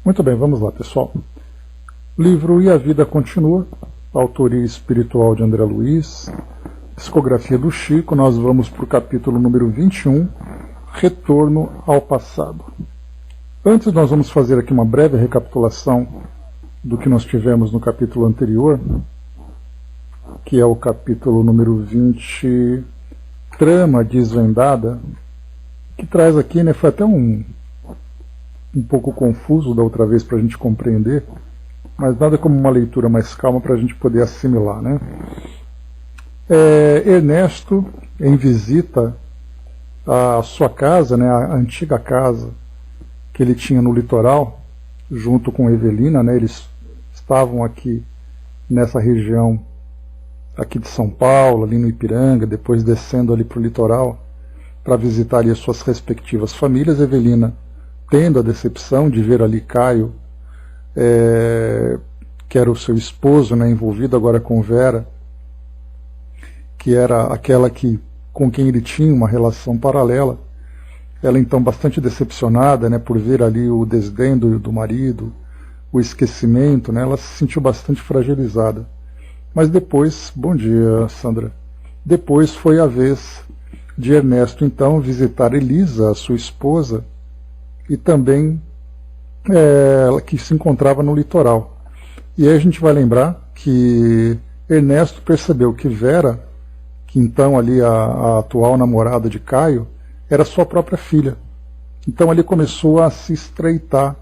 Muito bem, vamos lá, pessoal. Livro E a Vida Continua, autoria espiritual de André Luiz, psicografia do Chico. Nós vamos para o capítulo número 21, Retorno ao Passado. Antes nós vamos fazer aqui uma breve recapitulação do que nós tivemos no capítulo anterior, que é o capítulo número 20, Trama Desvendada, que traz aqui, né, foi até um pouco confuso da outra vez para a gente compreender, mas nada como uma leitura mais calma para a gente poder assimilar, né? Ernesto, em visita à sua casa, né, a antiga casa que ele tinha no litoral, junto com Evelina, né, eles estavam aqui nessa região aqui de São Paulo, ali no Ipiranga, depois descendo ali para o litoral para visitar ali as suas respectivas famílias. Evelina tendo a decepção de ver ali Caio, que era o seu esposo, né, envolvido agora com Vera, que era aquela com quem ele tinha uma relação paralela. Ela então bastante decepcionada, né, por ver ali o desdém do marido, o esquecimento, né, ela se sentiu bastante fragilizada. Mas depois, bom dia, Sandra, depois foi a vez de Ernesto então visitar Elisa, a sua esposa, e também que se encontrava no litoral. E aí a gente vai lembrar que Ernesto percebeu que Vera, que então ali a atual namorada de Caio, era sua própria filha. Então ali começou a se estreitar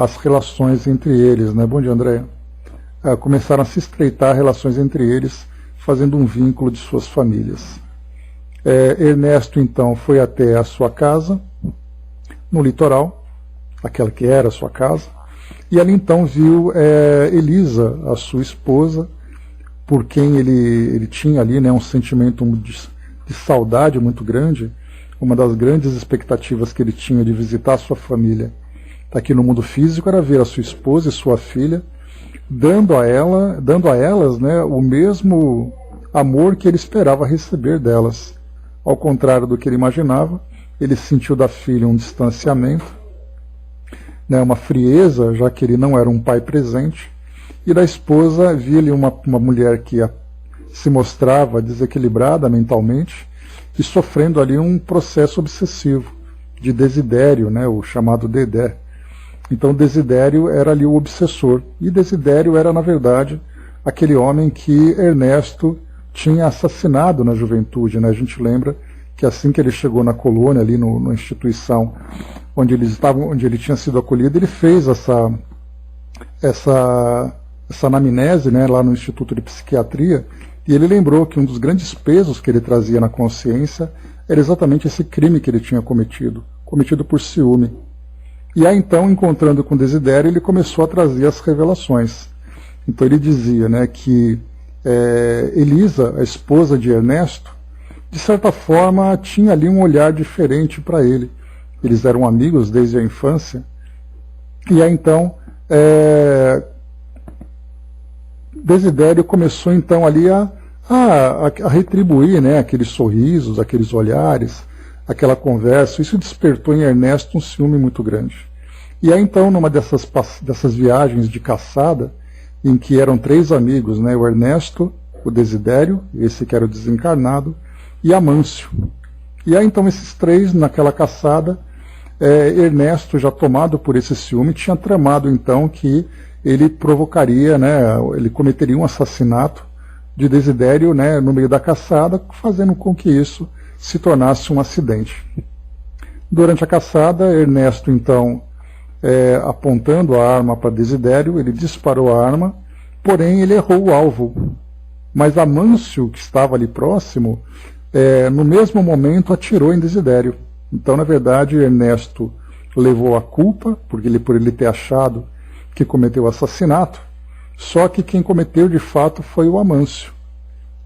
as relações entre eles, né? Bom dia, Andréia. Começaram a se estreitar relações entre eles, fazendo um vínculo de suas famílias. Ernesto então foi até a sua casa, no litoral, aquela que era a sua casa, e ali então viu Elisa, a sua esposa, por quem ele tinha ali, né, um sentimento de saudade muito grande. Uma das grandes expectativas que ele tinha de visitar a sua família aqui no mundo físico era ver a sua esposa e sua filha, dando a elas, né, o mesmo amor que ele esperava receber delas. Ao contrário do que ele imaginava, ele sentiu da filha um distanciamento, né, uma frieza, já que ele não era um pai presente, e da esposa via ali uma mulher que se mostrava desequilibrada mentalmente e sofrendo ali um processo obsessivo de desidério, né, o chamado Dedé. Então Desidério era ali o obsessor, e Desidério era na verdade aquele homem que Ernesto tinha assassinado na juventude, né? A gente lembra que assim que ele chegou na colônia, ali na instituição onde ele tinha sido acolhido, ele fez essa anamnese, né, lá no Instituto de Psiquiatria, e ele lembrou que um dos grandes pesos que ele trazia na consciência era exatamente esse crime que ele tinha cometido por ciúme. E aí então, encontrando com Desidério, ele começou a trazer as revelações. Então ele dizia, né, que Elisa, a esposa de Ernesto, de certa forma tinha ali um olhar diferente para ele. Eles eram amigos desde a infância. E aí então Desidério começou então ali a retribuir, né, aqueles sorrisos, aqueles olhares, aquela conversa. Isso despertou em Ernesto um ciúme muito grande. E aí então, numa dessas viagens de caçada, em que eram 3 amigos, né, o Ernesto, o Desidério, esse que era o desencarnado, e Amâncio. E aí então esses 3, naquela caçada, Ernesto, já tomado por esse ciúme, tinha tramado então que ele provocaria, né, ele cometeria um assassinato de Desidério, né, no meio da caçada, fazendo com que isso se tornasse um acidente. Durante a caçada, Ernesto então, apontando a arma para Desidério, ele disparou a arma, porém ele errou o alvo. Mas Amâncio, que estava ali próximo, no mesmo momento atirou em Desidério. Então, na verdade, Ernesto levou a culpa, por ele ter achado que cometeu o assassinato, só que quem cometeu de fato foi o Amâncio.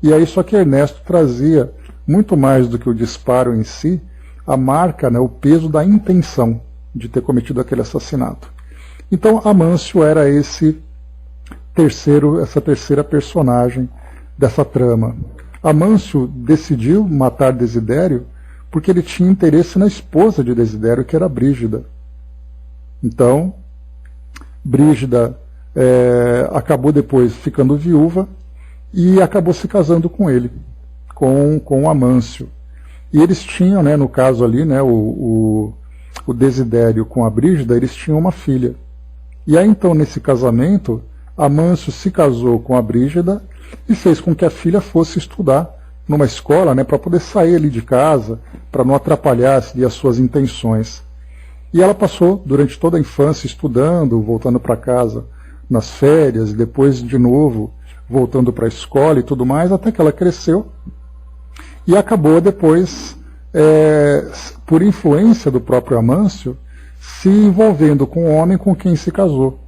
E aí só que Ernesto trazia, muito mais do que o disparo em si, a marca, né, o peso da intenção de ter cometido aquele assassinato. Então Amâncio era essa terceira personagem dessa trama. Amâncio decidiu matar Desidério porque ele tinha interesse na esposa de Desidério, que era Brígida. Então, Brígida acabou depois ficando viúva e acabou se casando com ele, com Amâncio. E eles tinham, né, no caso ali, né, o Desidério com a Brígida, eles tinham uma filha. E aí então, nesse casamento, Amâncio se casou com a Brígida e fez com que a filha fosse estudar numa escola, né, para poder sair ali de casa, para não atrapalhar as suas intenções. E ela passou durante toda a infância estudando, voltando para casa nas férias, depois de novo voltando para a escola e tudo mais, até que ela cresceu e acabou depois, por influência do próprio Amâncio, se envolvendo com um homem com quem se casou.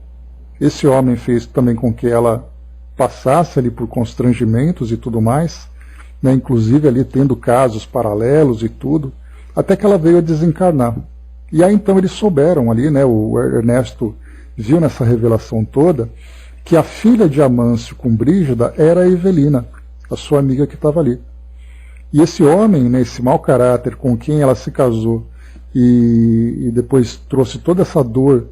Esse homem fez também com que ela passasse ali por constrangimentos e tudo mais, né, inclusive ali tendo casos paralelos e tudo, até que ela veio a desencarnar. E aí então eles souberam ali, né, o Ernesto viu nessa revelação toda, que a filha de Amâncio com Brígida era a Evelina, a sua amiga que estava ali. E esse homem, né, esse mau caráter com quem ela se casou e depois trouxe toda essa dor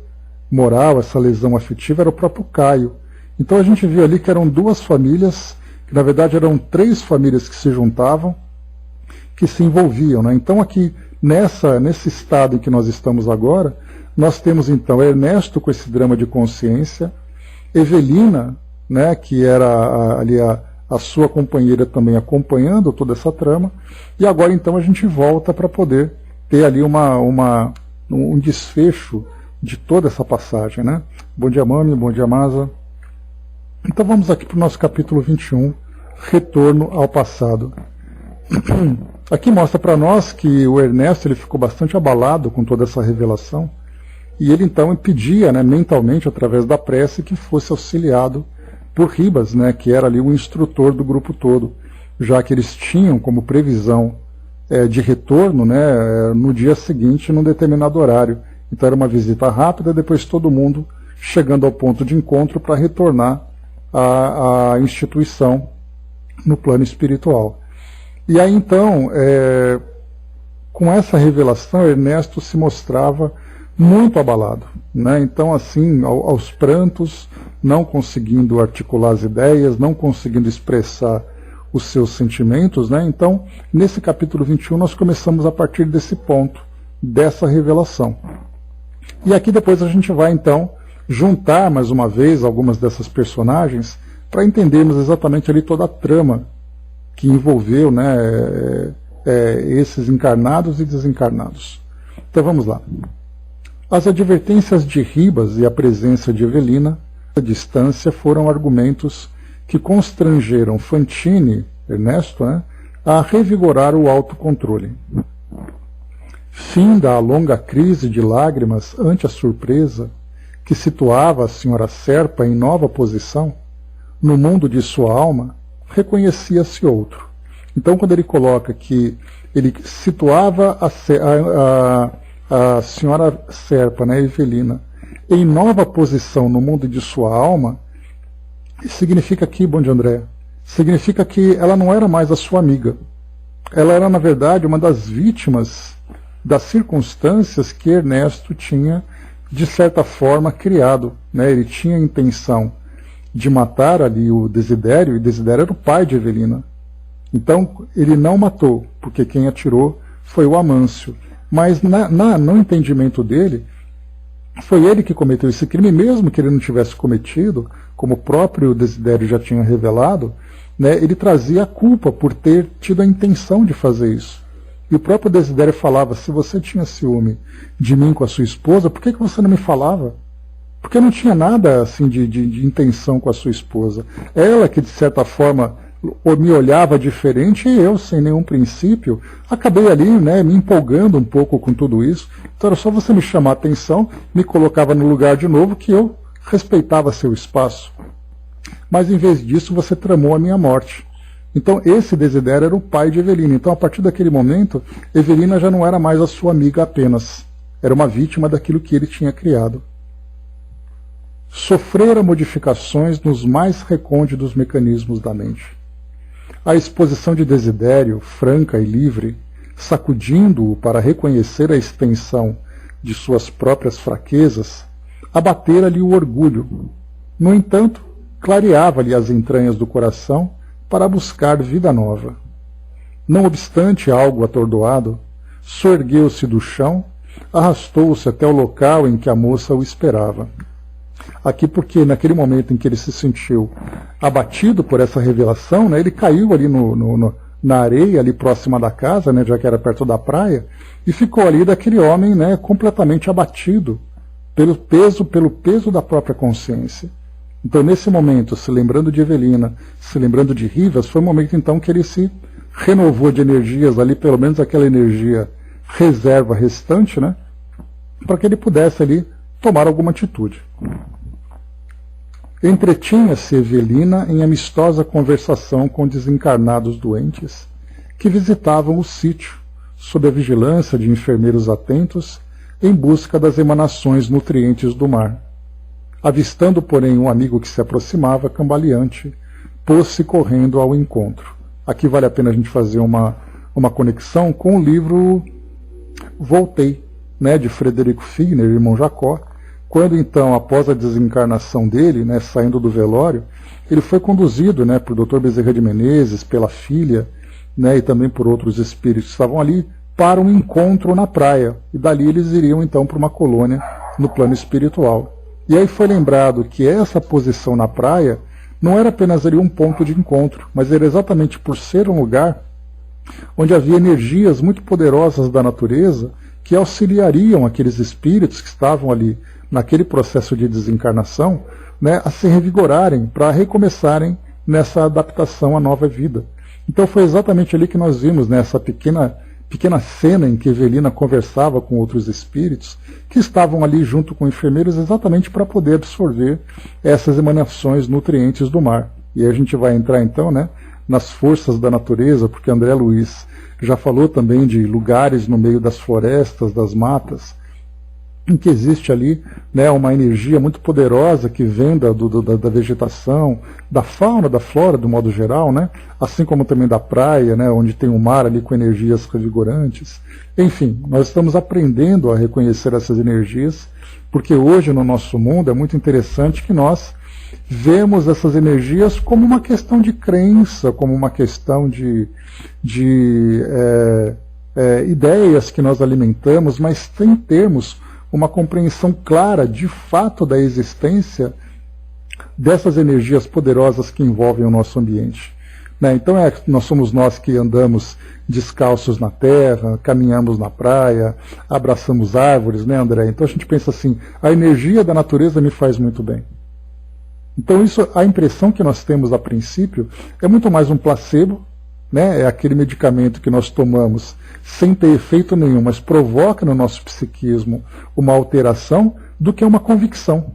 moral, essa lesão afetiva, era o próprio Caio. Então a gente viu ali que eram duas famílias, que na verdade eram três famílias que se juntavam, que se envolviam, né? Então aqui, nesse estado em que nós estamos agora, nós temos então Ernesto com esse drama de consciência, Evelina, né, que era ali a sua companheira também acompanhando toda essa trama, e agora então a gente volta para poder ter ali um desfecho de toda essa passagem, né? Bom dia, Mami, bom dia, Masa. Então vamos aqui para o nosso capítulo 21, Retorno ao Passado. Aqui mostra para nós que o Ernesto ele ficou bastante abalado com toda essa revelação, e ele então pedia, né, mentalmente, através da prece, que fosse auxiliado por Ribas, né, que era ali o instrutor do grupo todo, já que eles tinham como previsão de retorno, né, no dia seguinte, num determinado horário. Então era uma visita rápida, depois todo mundo chegando ao ponto de encontro para retornar à instituição no plano espiritual. E aí então, com essa revelação, Ernesto se mostrava muito abalado, né? Então assim, aos prantos, não conseguindo articular as ideias, não conseguindo expressar os seus sentimentos, né? Então, nesse capítulo 21, nós começamos a partir desse ponto, dessa revelação. E aqui depois a gente vai então juntar mais uma vez algumas dessas personagens para entendermos exatamente ali toda a trama que envolveu, né, esses encarnados e desencarnados. Então vamos lá. As advertências de Ribas e a presença de Evelina à distância foram argumentos que constrangeram Fantini, Ernesto, né, a revigorar o autocontrole. Finda a longa crise de lágrimas ante a surpresa que situava a senhora Serpa em nova posição, no mundo de sua alma, reconhecia-se outro. Então, quando ele coloca que ele situava a senhora Serpa, né, Evelina, em nova posição no mundo de sua alma, significa que, bom dia, André, significa que ela não era mais a sua amiga. Ela era, na verdade, uma das vítimas das circunstâncias que Ernesto tinha, de certa forma, criado, né? Ele tinha a intenção de matar ali o Desidério, e Desidério era o pai de Evelina. Então, ele não matou, porque quem atirou foi o Amâncio. Mas, no entendimento dele, foi ele que cometeu esse crime, mesmo que ele não tivesse cometido, como o próprio Desidério já tinha revelado, né, ele trazia a culpa por ter tido a intenção de fazer isso. E o próprio Desidério falava, se você tinha ciúme de mim com a sua esposa, por que você não me falava? Porque não tinha nada assim de intenção com a sua esposa. Ela que, de certa forma, me olhava diferente, e eu, sem nenhum princípio, acabei ali, né, me empolgando um pouco com tudo isso. Então era só você me chamar a atenção, me colocava no lugar de novo, que eu respeitava seu espaço. Mas em vez disso, você tramou a minha morte. Então esse Desidério era o pai de Evelina. Então a partir daquele momento, Evelina já não era mais a sua amiga apenas. Era uma vítima daquilo que ele tinha criado. Sofrera modificações nos mais recônditos mecanismos da mente. A exposição de Desidério, franca e livre, sacudindo-o para reconhecer a extensão de suas próprias fraquezas, abatera-lhe o orgulho. No entanto, clareava-lhe as entranhas do coração para buscar vida nova. Não obstante algo atordoado, soergueu-se do chão, arrastou-se até o local em que a moça o esperava. Aqui porque naquele momento em que ele se sentiu abatido por essa revelação, né, ele caiu ali na areia, ali próxima da casa, né, já que era perto da praia, e ficou ali daquele homem, né, completamente abatido pelo peso da própria consciência. Então, nesse momento, se lembrando de Evelina, se lembrando de Rivas, foi o momento então que ele se renovou de energias ali, pelo menos aquela energia reserva restante, né, para que ele pudesse ali tomar alguma atitude. Entretinha-se Evelina em amistosa conversação com desencarnados doentes que visitavam o sítio, sob a vigilância de enfermeiros atentos, em busca das emanações nutrientes do mar. Avistando, porém, um amigo que se aproximava, cambaleante, pôs-se correndo ao encontro. Aqui vale a pena a gente fazer uma conexão com o livro Voltei, né, de Frederico Figner, irmão Jacó, quando então, após a desencarnação dele, né, saindo do velório, ele foi conduzido, né, por Dr. Bezerra de Menezes, pela filha, né, e também por outros espíritos que estavam ali, para um encontro na praia. E dali eles iriam então para uma colônia no plano espiritual. E aí foi lembrado que essa posição na praia não era apenas ali um ponto de encontro, mas era exatamente por ser um lugar onde havia energias muito poderosas da natureza que auxiliariam aqueles espíritos que estavam ali naquele processo de desencarnação, né, a se revigorarem para recomeçarem nessa adaptação à nova vida. Então foi exatamente ali que nós vimos, né, essa pequena cena em que Evelina conversava com outros espíritos que estavam ali junto com enfermeiros exatamente para poder absorver essas emanações nutrientes do mar. E aí a gente vai entrar então, né, nas forças da natureza, porque André Luiz já falou também de lugares no meio das florestas, das matas, em que existe ali, né, uma energia muito poderosa que vem da vegetação, da fauna, da flora, do modo geral, né, assim como também da praia, né, onde tem o mar ali com energias revigorantes. Enfim, nós estamos aprendendo a reconhecer essas energias, porque hoje no nosso mundo é muito interessante que nós vemos essas energias como uma questão de crença, como uma questão de ideias que nós alimentamos, mas sem termos uma compreensão clara, de fato, da existência dessas energias poderosas que envolvem o nosso ambiente. Né? Então, nós somos nós que andamos descalços na terra, caminhamos na praia, abraçamos árvores, né, André? Então a gente pensa assim, a energia da natureza me faz muito bem. Então a impressão que nós temos a princípio é muito mais um placebo, né? É aquele medicamento que nós tomamos sem ter efeito nenhum, mas provoca no nosso psiquismo uma alteração, do que uma convicção.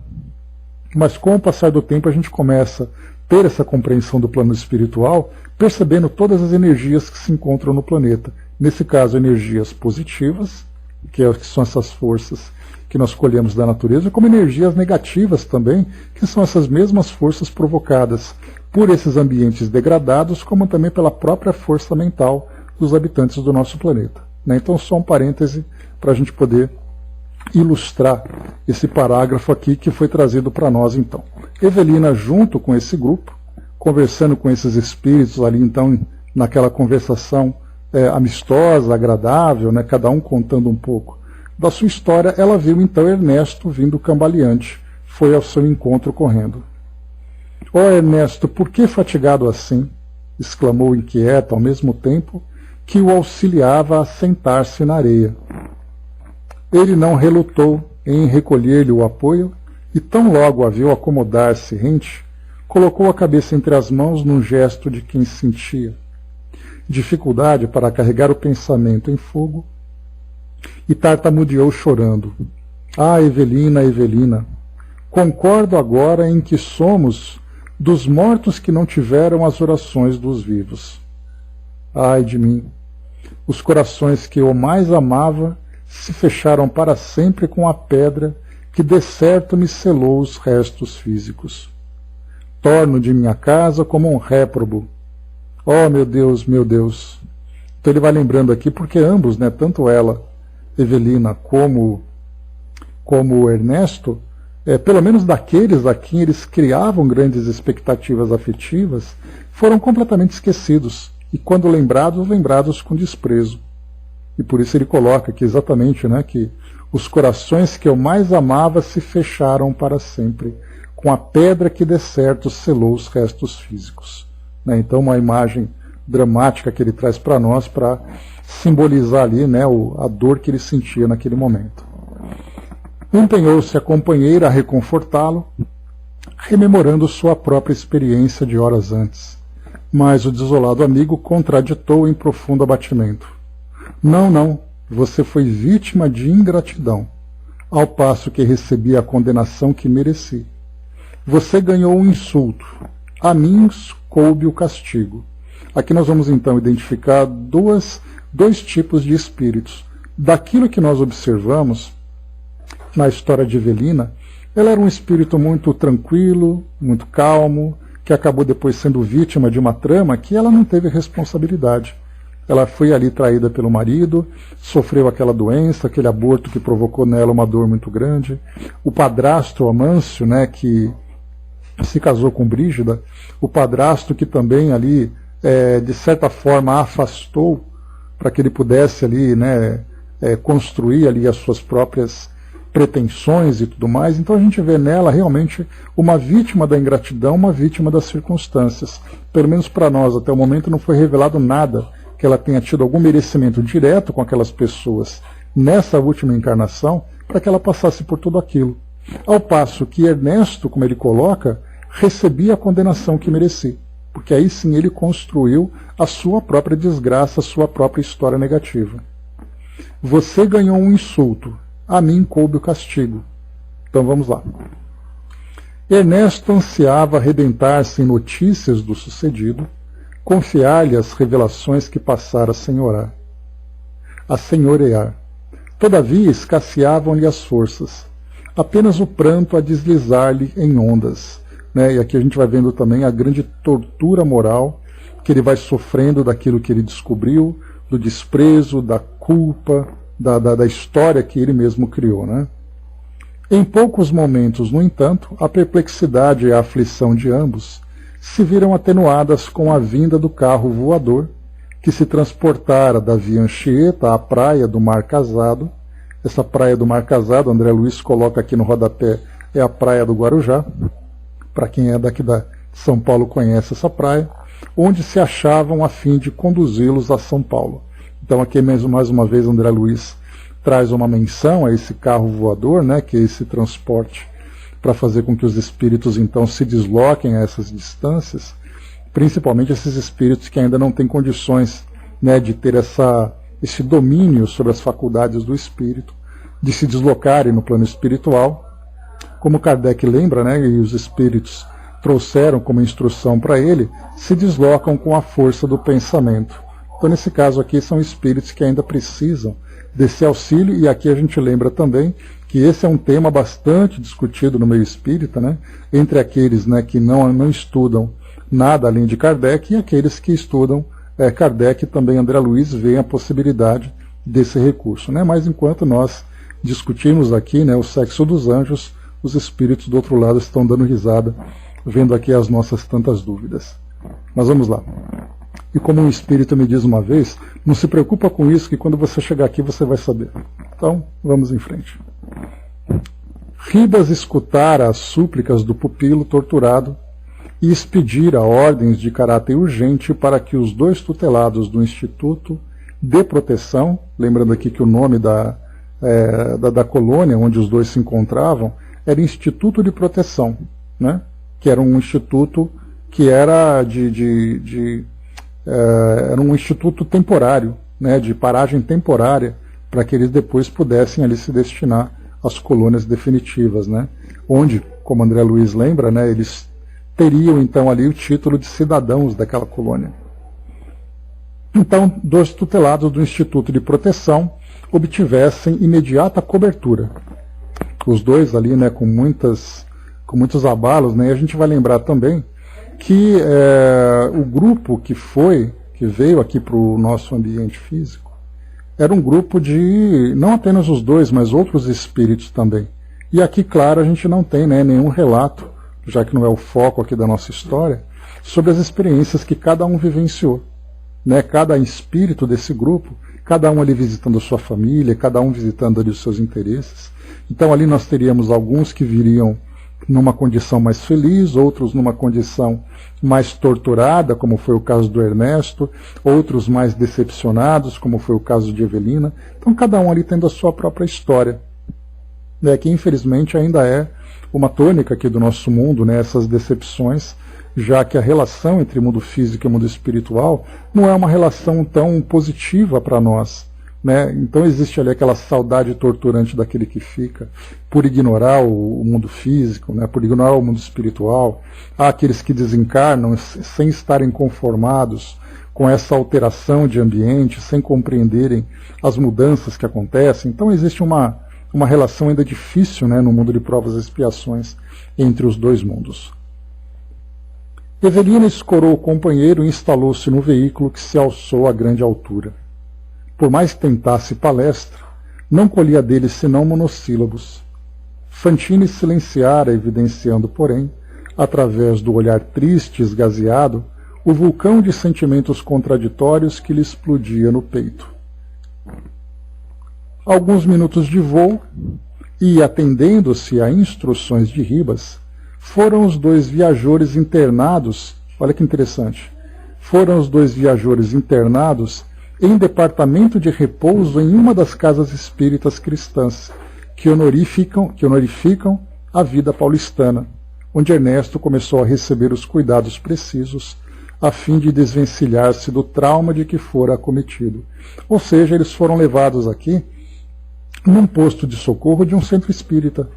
Mas com o passar do tempo a gente começa a ter essa compreensão do plano espiritual, percebendo todas as energias que se encontram no planeta. Nesse caso, energias positivas, que são essas forças que nós colhemos da natureza, como energias negativas também, que são essas mesmas forças provocadas por esses ambientes degradados, como também pela própria força mental dos habitantes do nosso planeta. Né? Então, só um parêntese para a gente poder ilustrar esse parágrafo aqui que foi trazido para nós, então. Evelina, junto com esse grupo, conversando com esses espíritos ali, então, naquela conversação amistosa, agradável, né? Cada um contando um pouco da sua história, ela viu, então, Ernesto vindo cambaleante, foi ao seu encontro correndo. «Ó Ernesto, por que fatigado assim?» exclamou inquieta, ao mesmo tempo que o auxiliava a sentar-se na areia. Ele não relutou em recolher-lhe o apoio e, tão logo a viu acomodar-se rente, colocou a cabeça entre as mãos num gesto de quem sentia dificuldade para carregar o pensamento em fogo e tartamudeou chorando. «Ah, Evelina, Evelina, concordo agora em que somos dos mortos que não tiveram as orações dos vivos. Ai de mim, os corações que eu mais amava se fecharam para sempre com a pedra que de certo me selou os restos físicos. Torno de minha casa como um réprobo. Oh, meu Deus, meu Deus!» Então ele vai lembrando aqui, porque ambos, né, tanto ela, Evelina, como o Ernesto, pelo menos daqueles a quem eles criavam grandes expectativas afetivas, foram completamente esquecidos, e quando lembrados, lembrados com desprezo. E por isso ele coloca aqui exatamente, né, que os corações que eu mais amava se fecharam para sempre, com a pedra que de certo selou os restos físicos. Né, então uma imagem dramática que ele traz para nós para simbolizar ali, né, a dor que ele sentia naquele momento. Empenhou-se a companheira a reconfortá-lo, rememorando sua própria experiência de horas antes. Mas o desolado amigo contraditou em profundo abatimento. Não, não, você foi vítima de ingratidão, ao passo que recebia a condenação que mereci. Você ganhou um insulto, a mim coube o castigo. Aqui nós vamos então identificar dois tipos de espíritos. Daquilo que nós observamos na história de Evelina, ela era um espírito muito tranquilo, muito calmo, que acabou depois sendo vítima de uma trama que ela não teve responsabilidade. Ela foi ali traída pelo marido, sofreu aquela doença, aquele aborto que provocou nela uma dor muito grande. O padrasto Amâncio, né, que se casou com Brígida, o padrasto que também ali, de certa forma, a afastou para que ele pudesse ali, né, construir ali as suas próprias pretensões e tudo mais. Então a gente vê nela realmente uma vítima da ingratidão, uma vítima das circunstâncias. Pelo menos para nós, até o momento, não foi revelado nada que ela tenha tido algum merecimento direto com aquelas pessoas nessa última encarnação para que ela passasse por tudo aquilo. Ao passo que Ernesto, como ele coloca, recebia a condenação que merecia, porque aí sim ele construiu a sua própria desgraça, a sua própria história negativa. Você ganhou um insulto, a mim coube o castigo. Então vamos lá. Ernesto ansiava arrebentar-se em notícias do sucedido, confiar-lhe as revelações que passara a senhorear. Todavia escasseavam-lhe as forças, apenas o pranto a deslizar-lhe em ondas. Né? E aqui a gente vai vendo também a grande tortura moral que ele vai sofrendo daquilo que ele descobriu, do desprezo, da culpa, da história que ele mesmo criou. Né? Em poucos momentos, no entanto, a perplexidade e a aflição de ambos se viram atenuadas com a vinda do carro voador, que se transportara da Via Anchieta à praia do Mar Casado. Essa praia do Mar Casado, André Luiz coloca aqui no rodapé, é a praia do Guarujá. Para quem é daqui de São Paulo conhece essa praia, onde se achavam a fim de conduzi-los a São Paulo. Então aqui mesmo, mais uma vez, André Luiz traz uma menção a esse carro voador, né, que é esse transporte para fazer com que os espíritos então se desloquem a essas distâncias, principalmente esses espíritos que ainda não têm condições, né, de ter esse domínio sobre as faculdades do espírito, de se deslocarem no plano espiritual. Como Kardec lembra, né, e os espíritos trouxeram como instrução para ele, se deslocam com a força do pensamento. Então, nesse caso aqui, são espíritos que ainda precisam desse auxílio, e aqui a gente lembra também que esse é um tema bastante discutido no meio espírita, né, entre aqueles, né, que não estudam nada além de Kardec e aqueles que estudam Kardec, e também André Luiz vê a possibilidade desse recurso. Né, mas enquanto nós discutimos aqui, né, o sexo dos anjos, os espíritos do outro lado estão dando risada, vendo aqui as nossas tantas dúvidas. Mas vamos lá. E como um espírito me diz uma vez, não se preocupa com isso, que quando você chegar aqui você vai saber. Então, vamos em frente. Ribas escutara as súplicas do pupilo torturado e expedira ordens de caráter urgente para que os dois tutelados do Instituto de Proteção, lembrando aqui que o nome da colônia onde os dois se encontravam era Instituto de Proteção, né? Que era um instituto que era era um instituto temporário, né, de paragem temporária, para que eles depois pudessem ali se destinar às colônias definitivas, né, onde, como André Luiz lembra, né, eles teriam então ali o título de cidadãos daquela colônia. Então, dois tutelados do Instituto de Proteção obtivessem imediata cobertura. Os dois ali, né, com muitos abalos, né, e a gente vai lembrar também que o grupo que veio aqui para o nosso ambiente físico, era um grupo de, não apenas os dois, mas outros espíritos também. E aqui, claro, a gente não tem, né, nenhum relato, já que não é o foco aqui da nossa história, sobre as experiências que cada um vivenciou. Né, cada espírito desse grupo, cada um ali visitando a sua família, cada um visitando ali os seus interesses. Então ali nós teríamos alguns que viriam numa condição mais feliz, outros numa condição mais torturada, como foi o caso do Ernesto, outros mais decepcionados, como foi o caso de Evelina. Então cada um ali tendo a sua própria história, né, que infelizmente ainda é uma tônica aqui do nosso mundo, né, essas decepções, já que a relação entre mundo físico e mundo espiritual não é uma relação tão positiva para nós. Né? Então existe ali aquela saudade torturante daquele que fica, por ignorar o mundo físico, né? Por ignorar o mundo espiritual. Há aqueles que desencarnam sem estarem conformados com essa alteração de ambiente, sem compreenderem as mudanças que acontecem. Então existe uma relação ainda difícil, né, no mundo de provas e expiações entre os dois mundos. Evelina escorou o companheiro e instalou-se no veículo que se alçou a grande altura. Por mais que tentasse palestra, não colhia dele senão monossílabos. Fantine silenciara, evidenciando, porém, através do olhar triste e esgazeado, o vulcão de sentimentos contraditórios que lhe explodia no peito. Alguns minutos de voo, e, atendendo-se a instruções de Ribas, foram os dois viajores internados, olha que interessante, foram os dois viajores internados em departamento de repouso em uma das casas espíritas cristãs, que honorificam a vida paulistana, onde Ernesto começou a receber os cuidados precisos a fim de desvencilhar-se do trauma de que fora acometido. Ou seja, eles foram levados aqui num posto de socorro de um centro espírita,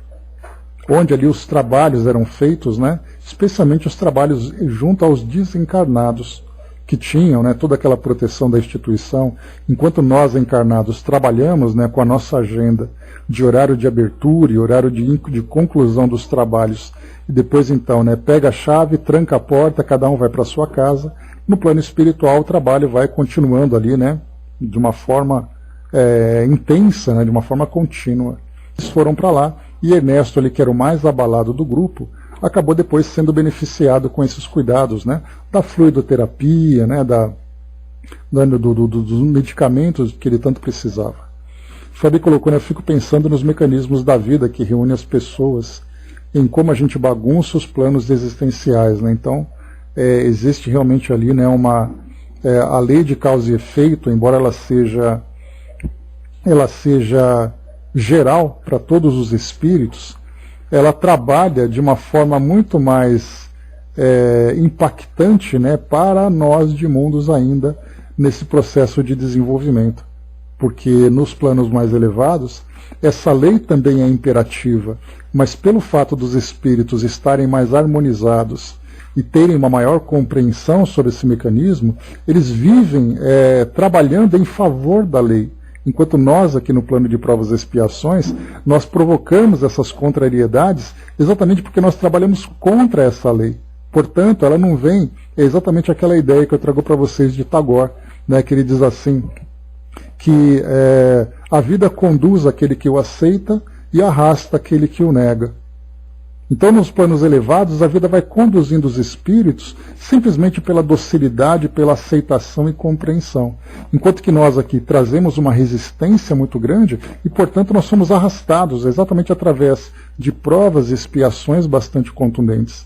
onde ali os trabalhos eram feitos, né, especialmente os trabalhos junto aos desencarnados, que tinham, né, toda aquela proteção da instituição, enquanto nós encarnados trabalhamos, né, com a nossa agenda de horário de abertura e horário de conclusão dos trabalhos, e depois então, né, pega a chave, tranca a porta, cada um vai para a sua casa. No plano espiritual o trabalho vai continuando ali, né, de uma forma intensa, né, de uma forma contínua. Eles foram para lá, e Ernesto, ali, que era o mais abalado do grupo, acabou depois sendo beneficiado com esses cuidados, né, da fluidoterapia, né, dos medicamentos que ele tanto precisava. Fabi colocou, né, eu fico pensando nos mecanismos da vida que reúne as pessoas, em como a gente bagunça os planos existenciais. Né? Então, existe realmente ali, né, a lei de causa e efeito, embora ela seja geral para todos os espíritos, ela trabalha de uma forma muito mais impactante, né, para nós de mundos ainda nesse processo de desenvolvimento. Porque nos planos mais elevados, essa lei também é imperativa, mas pelo fato dos espíritos estarem mais harmonizados e terem uma maior compreensão sobre esse mecanismo, eles vivem trabalhando em favor da lei. Enquanto nós, aqui no plano de provas e expiações, nós provocamos essas contrariedades exatamente porque nós trabalhamos contra essa lei. Portanto, ela não vem, é exatamente aquela ideia que eu trago para vocês de Tagore, né, que ele diz assim, que a vida conduz aquele que o aceita e arrasta aquele que o nega. Então, nos planos elevados, a vida vai conduzindo os espíritos simplesmente pela docilidade, pela aceitação e compreensão. Enquanto que nós aqui trazemos uma resistência muito grande e, portanto, nós somos arrastados exatamente através de provas e expiações bastante contundentes.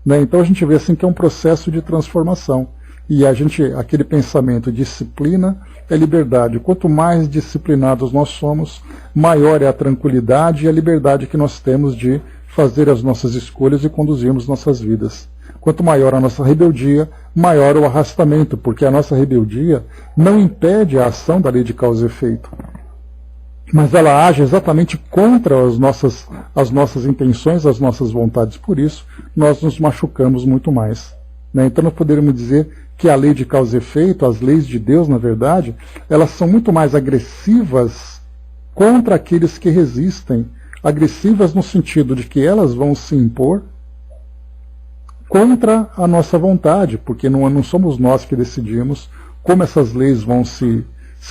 Né? Então, a gente vê assim que é um processo de transformação. E aquele pensamento, disciplina é liberdade. Quanto mais disciplinados nós somos, maior é a tranquilidade e a liberdade que nós temos de fazer as nossas escolhas e conduzirmos nossas vidas. Quanto maior a nossa rebeldia, maior o arrastamento, porque a nossa rebeldia não impede a ação da lei de causa e efeito, mas ela age exatamente contra as nossas intenções, as nossas vontades. Por isso, nós nos machucamos muito mais. Né? Então, nós poderíamos dizer que a lei de causa e efeito, as leis de Deus, na verdade, elas são muito mais agressivas contra aqueles que resistem, agressivas no sentido de que elas vão se impor contra a nossa vontade, porque não somos nós que decidimos como essas leis vão se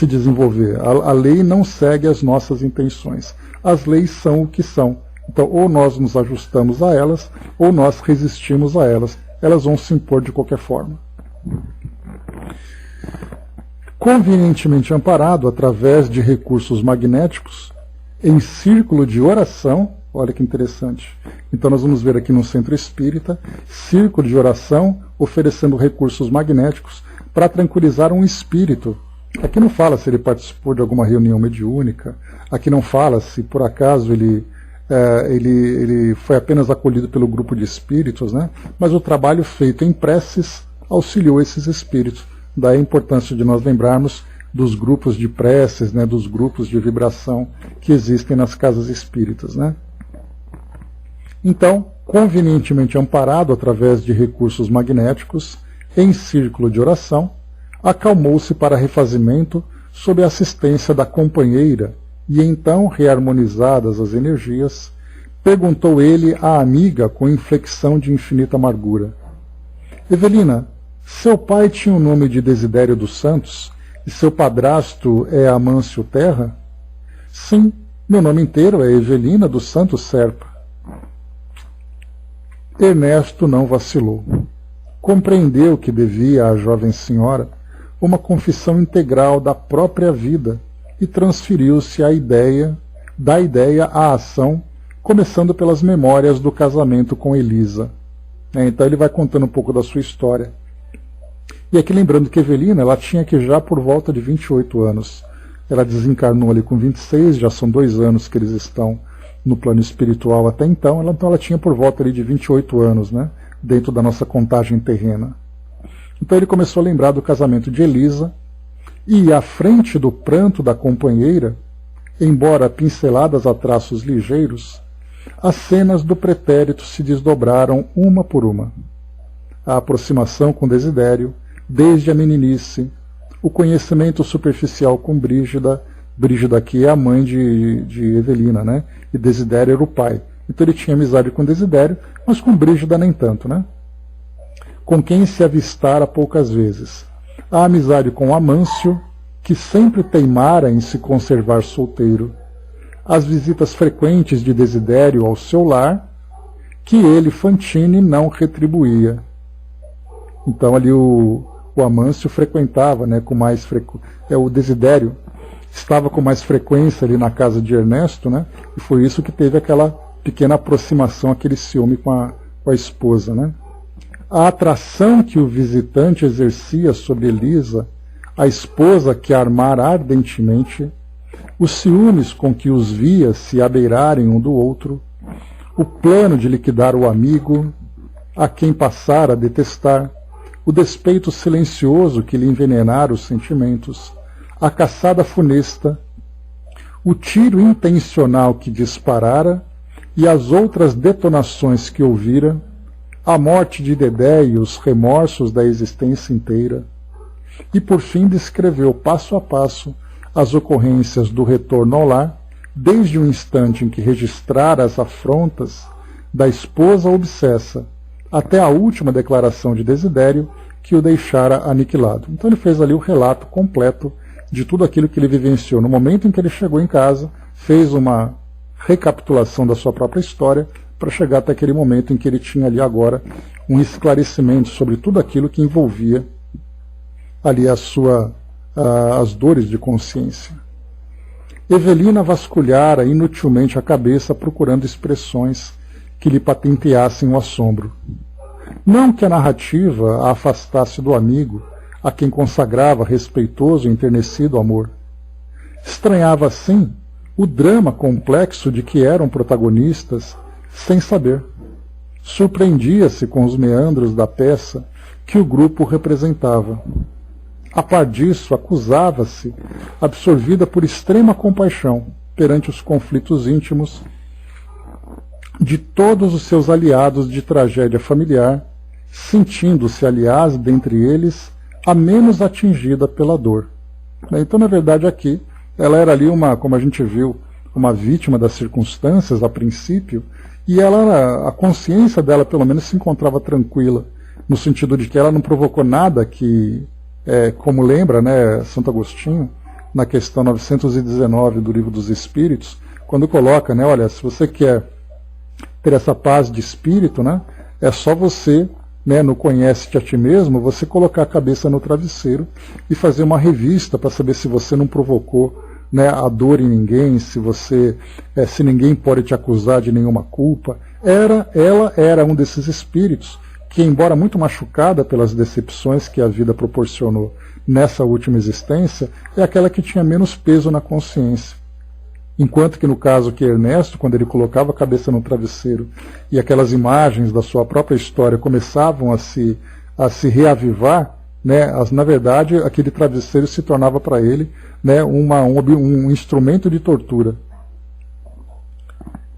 desenvolver. A lei não segue as nossas intenções. As leis são o que são. Então, ou nós nos ajustamos a elas, ou nós resistimos a elas. Elas vão se impor de qualquer forma. Convenientemente amparado através de recursos magnéticos, em círculo de oração, olha que interessante. Então nós vamos ver aqui no Centro Espírita, círculo de oração oferecendo recursos magnéticos para tranquilizar um espírito. Aqui não fala se ele participou de alguma reunião mediúnica, aqui não fala se por acaso ele foi apenas acolhido pelo grupo de espíritos, né? Mas o trabalho feito em preces auxiliou esses espíritos. Daí a importância de nós lembrarmos dos grupos de preces, né, dos grupos de vibração que existem nas casas espíritas, né? Então, convenientemente amparado através de recursos magnéticos, em círculo de oração, acalmou-se para refazimento sob a assistência da companheira, e então, reharmonizadas as energias, perguntou ele à amiga com inflexão de infinita amargura: Evelina, seu pai tinha o nome de Desidério dos Santos, e seu padrasto é Amâncio Terra? Sim, meu nome inteiro é Evelina dos Santos Serpa. Ernesto não vacilou. Compreendeu que devia à jovem senhora uma confissão integral da própria vida e transferiu-se da ideia à ação, começando pelas memórias do casamento com Elisa. Então ele vai contando um pouco da sua história. E aqui lembrando que Evelina, ela tinha que já por volta de 28 anos. Ela desencarnou ali com 26, já são 2 anos que eles estão no plano espiritual até então. Ela tinha por volta ali de 28 anos, né, dentro da nossa contagem terrena. Então ele começou a lembrar do casamento de Elisa, e à frente do pranto da companheira, embora pinceladas a traços ligeiros, as cenas do pretérito se desdobraram uma por uma. A aproximação com Desidério, desde a meninice, o conhecimento superficial com Brígida aqui é a mãe de Evelina, né? E Desidério era o pai. Então ele tinha amizade com Desidério, mas com Brígida nem tanto, né? Com quem se avistara poucas vezes. A amizade com Amâncio, que sempre teimara em se conservar solteiro. As visitas frequentes de Desidério ao seu lar, que ele, Fantine, não retribuía. Então ali o Amâncio frequentava, né, com mais o Desidério estava com mais frequência ali na casa de Ernesto, né, e foi isso que teve aquela pequena aproximação, aquele ciúme com a esposa, né. A atração que o visitante exercia sobre Elisa, a esposa que a armara ardentemente, os ciúmes com que os via se abeirarem um do outro, o plano de liquidar o amigo, a quem passara a detestar, o despeito silencioso que lhe envenenara os sentimentos, a caçada funesta, o tiro intencional que disparara e as outras detonações que ouvira, a morte de Dedé e os remorsos da existência inteira, e por fim descreveu passo a passo as ocorrências do retorno ao lar, desde o instante em que registrara as afrontas da esposa obsessa, até a última declaração de Desidério que o deixara aniquilado. Então ele fez ali o relato completo de tudo aquilo que ele vivenciou no momento em que ele chegou em casa, fez uma recapitulação da sua própria história para chegar até aquele momento em que ele tinha ali agora um esclarecimento sobre tudo aquilo que envolvia ali as dores de consciência. Evelina vasculhara inutilmente a cabeça procurando expressões que lhe patenteassem o assombro. Não que a narrativa a afastasse do amigo, a quem consagrava respeitoso e enternecido amor. Estranhava, assim, o drama complexo de que eram protagonistas, sem saber. Surpreendia-se com os meandros da peça que o grupo representava. A par disso, acusava-se, absorvida por extrema compaixão perante os conflitos íntimos de todos os seus aliados de tragédia familiar, sentindo-se, aliás, dentre eles, a menos atingida pela dor. Então, na verdade, aqui, ela era ali como a gente viu, uma vítima das circunstâncias, a princípio, e a consciência dela, pelo menos, se encontrava tranquila, no sentido de que ela não provocou nada que, como lembra, né, Santo Agostinho, na questão 919 do Livro dos Espíritos, quando coloca, né, olha, se você quer ter essa paz de espírito, né, é só você, né, no Conhece-te a ti mesmo, você colocar a cabeça no travesseiro e fazer uma revista para saber se você não provocou, né, a dor em ninguém, se ninguém pode te acusar de nenhuma culpa. Ela era um desses espíritos que, embora muito machucada pelas decepções que a vida proporcionou nessa última existência, é aquela que tinha menos peso na consciência. Enquanto que no caso que Ernesto, quando ele colocava a cabeça no travesseiro e aquelas imagens da sua própria história começavam a se reavivar, né, na verdade aquele travesseiro se tornava para ele, né, um instrumento de tortura.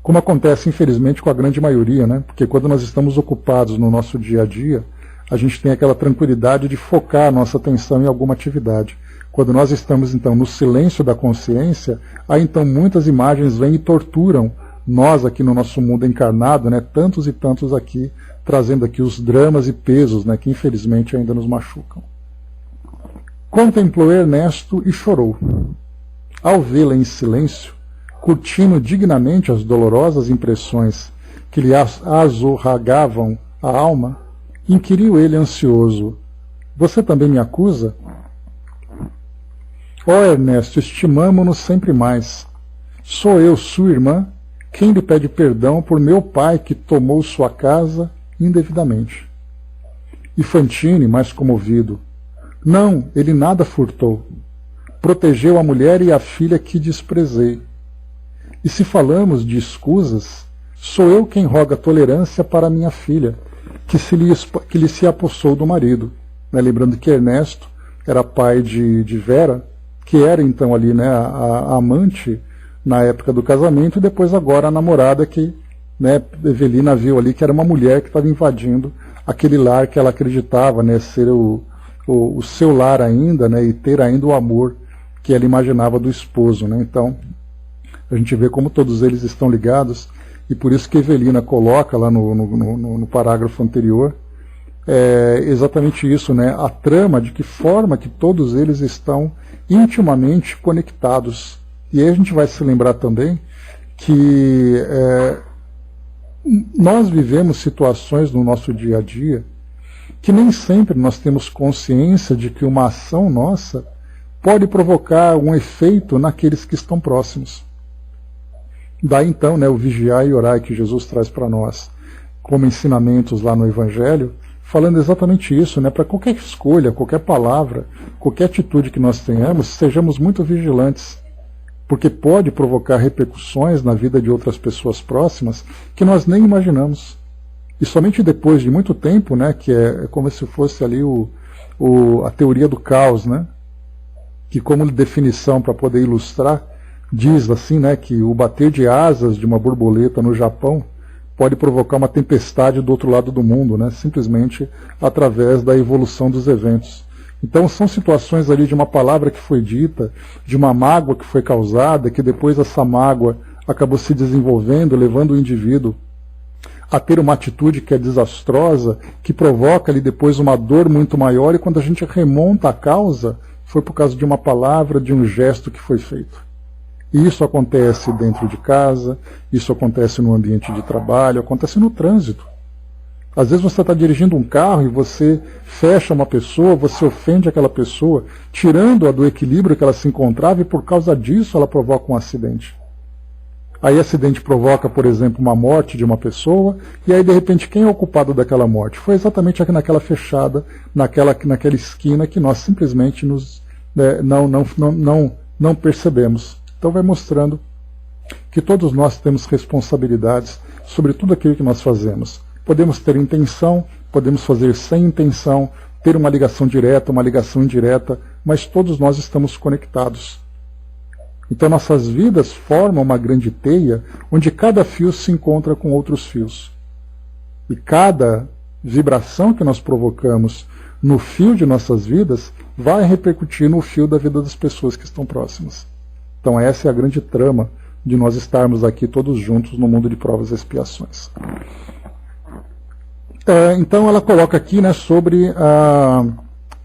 Como acontece infelizmente com a grande maioria, né, porque quando nós estamos ocupados no nosso dia a dia, a gente tem aquela tranquilidade de focar a nossa atenção em alguma atividade. Quando nós estamos, então, no silêncio da consciência, aí, então, muitas imagens vêm e torturam nós aqui no nosso mundo encarnado, né, tantos e tantos aqui, trazendo aqui os dramas e pesos, né, que, infelizmente, ainda nos machucam. Contemplou Ernesto e chorou. Ao vê-la em silêncio, curtindo dignamente as dolorosas impressões que lhe azorragavam a alma, inquiriu ele ansioso: você também me acusa? Ó Ernesto, estimamo-nos sempre mais. Sou eu, sua irmã, quem lhe pede perdão por meu pai que tomou sua casa indevidamente. E Fantine, mais comovido: não, ele nada furtou. Protegeu a mulher e a filha que desprezei. E se falamos de escusas, sou eu quem roga tolerância para minha filha, que lhe se apossou do marido. Né? Lembrando que Ernesto era pai de Vera, que era então ali, né, a amante na época do casamento, e depois agora a namorada que, né, Evelina viu ali que era uma mulher que estava invadindo aquele lar que ela acreditava, né, ser o seu lar ainda, né, e ter ainda o amor que ela imaginava do esposo. Né? Então, a gente vê como todos eles estão ligados, e por isso que Evelina coloca lá no parágrafo anterior, exatamente isso, né? A trama de que forma que todos eles estão intimamente conectados. E aí a gente vai se lembrar também que nós vivemos situações no nosso dia a dia que nem sempre nós temos consciência de que uma ação nossa pode provocar um efeito naqueles que estão próximos. Daí então, né, o vigiar e orar que Jesus traz para nós como ensinamentos lá no Evangelho, falando exatamente isso, né, para qualquer escolha, qualquer palavra, qualquer atitude que nós tenhamos, sejamos muito vigilantes, porque pode provocar repercussões na vida de outras pessoas próximas que nós nem imaginamos. E somente depois de muito tempo, né, que é como se fosse ali a teoria do caos, né, que como definição para poder ilustrar, diz assim, né, que o bater de asas de uma borboleta no Japão pode provocar uma tempestade do outro lado do mundo, né, simplesmente através da evolução dos eventos. Então são situações ali de uma palavra que foi dita, de uma mágoa que foi causada, que depois essa mágoa acabou se desenvolvendo, levando o indivíduo a ter uma atitude que é desastrosa, que provoca ali depois uma dor muito maior, e quando a gente remonta a causa, foi por causa de uma palavra, de um gesto que foi feito. E isso acontece dentro de casa, isso acontece no ambiente de trabalho, acontece no trânsito. Às vezes você está dirigindo um carro e você fecha uma pessoa, você ofende aquela pessoa, tirando-a do equilíbrio que ela se encontrava, e por causa disso ela provoca um acidente. Aí acidente provoca, por exemplo, uma morte de uma pessoa, e aí de repente quem é o culpado daquela morte? Foi exatamente aqui naquela fechada, naquela esquina que nós simplesmente não percebemos. Então vai mostrando que todos nós temos responsabilidades sobre tudo aquilo que nós fazemos. Podemos ter intenção, podemos fazer sem intenção, ter uma ligação direta, uma ligação indireta, mas todos nós estamos conectados. Então nossas vidas formam uma grande teia, onde cada fio se encontra com outros fios. E cada vibração que nós provocamos no fio de nossas vidas vai repercutir no fio da vida das pessoas que estão próximas. Então essa é a grande trama de nós estarmos aqui todos juntos no mundo de provas e expiações. Então ela coloca aqui, né, sobre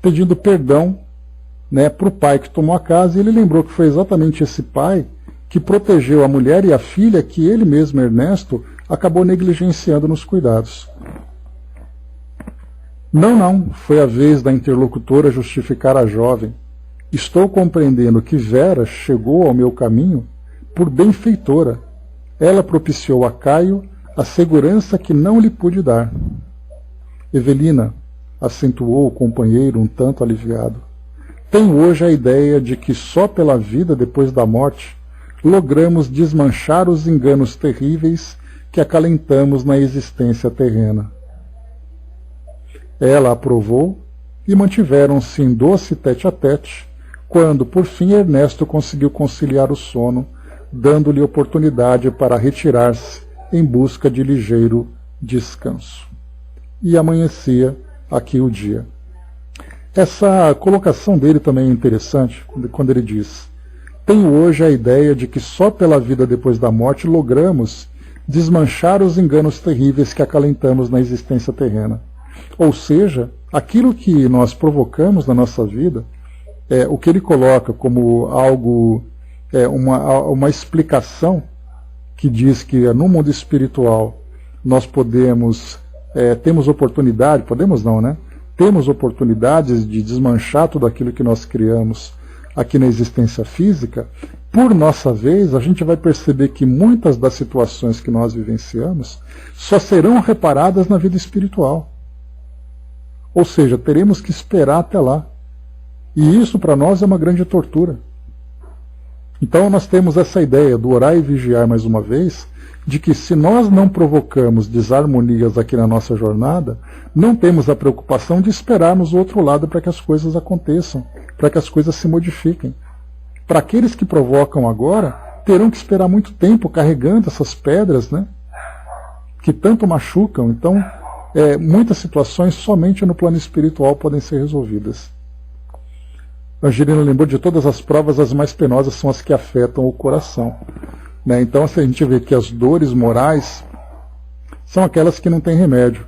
pedindo perdão, né, para o pai que tomou a casa, e ele lembrou que foi exatamente esse pai que protegeu a mulher e a filha que ele mesmo, Ernesto, acabou negligenciando nos cuidados. Não, foi a vez da interlocutora justificar a jovem. Estou compreendendo que Vera chegou ao meu caminho por benfeitora. Ela propiciou a Caio a segurança que não lhe pude dar. Evelina, acentuou o companheiro um tanto aliviado, tem hoje a ideia de que só pela vida depois da morte logramos desmanchar os enganos terríveis que acalentamos na existência terrena. Ela aprovou e mantiveram-se em doce tete-a-tete, quando, por fim, Ernesto conseguiu conciliar o sono, dando-lhe oportunidade para retirar-se em busca de ligeiro descanso. E amanhecia aqui o dia. Essa colocação dele também é interessante, quando ele diz: tenho hoje a ideia de que só pela vida depois da morte logramos desmanchar os enganos terríveis que acalentamos na existência terrena. Ou seja, aquilo que nós provocamos na nossa vida, o que ele coloca como algo, uma explicação que diz que no mundo espiritual nós temos oportunidade, podemos não, né? Temos oportunidades de desmanchar tudo aquilo que nós criamos aqui na existência física. Por nossa vez, a gente vai perceber que muitas das situações que nós vivenciamos só serão reparadas na vida espiritual. Ou seja, teremos que esperar até lá. E isso para nós é uma grande tortura. Então nós temos essa ideia do orar e vigiar mais uma vez, de que se nós não provocamos desarmonias aqui na nossa jornada, não temos a preocupação de esperarmos o outro lado para que as coisas aconteçam, para que as coisas se modifiquem. Para aqueles que provocam agora, terão que esperar muito tempo carregando essas pedras, né, que tanto machucam. Então, muitas situações somente no plano espiritual podem ser resolvidas. Angelina lembrou de todas as provas, as mais penosas são as que afetam o coração. Né? Então, se a gente vê que as dores morais são aquelas que não têm remédio.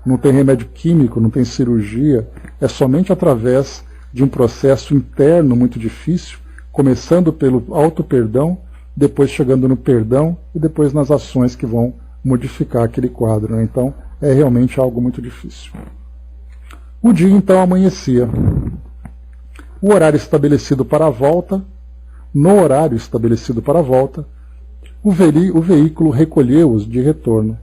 Não tem remédio químico, não tem cirurgia. É somente através de um processo interno muito difícil, começando pelo auto-perdão, depois chegando no perdão e depois nas ações que vão modificar aquele quadro. Né? Então, é realmente algo muito difícil. O dia, então, amanhecia. O horário estabelecido para a volta, no horário estabelecido para a volta, o veículo recolheu-os de retorno.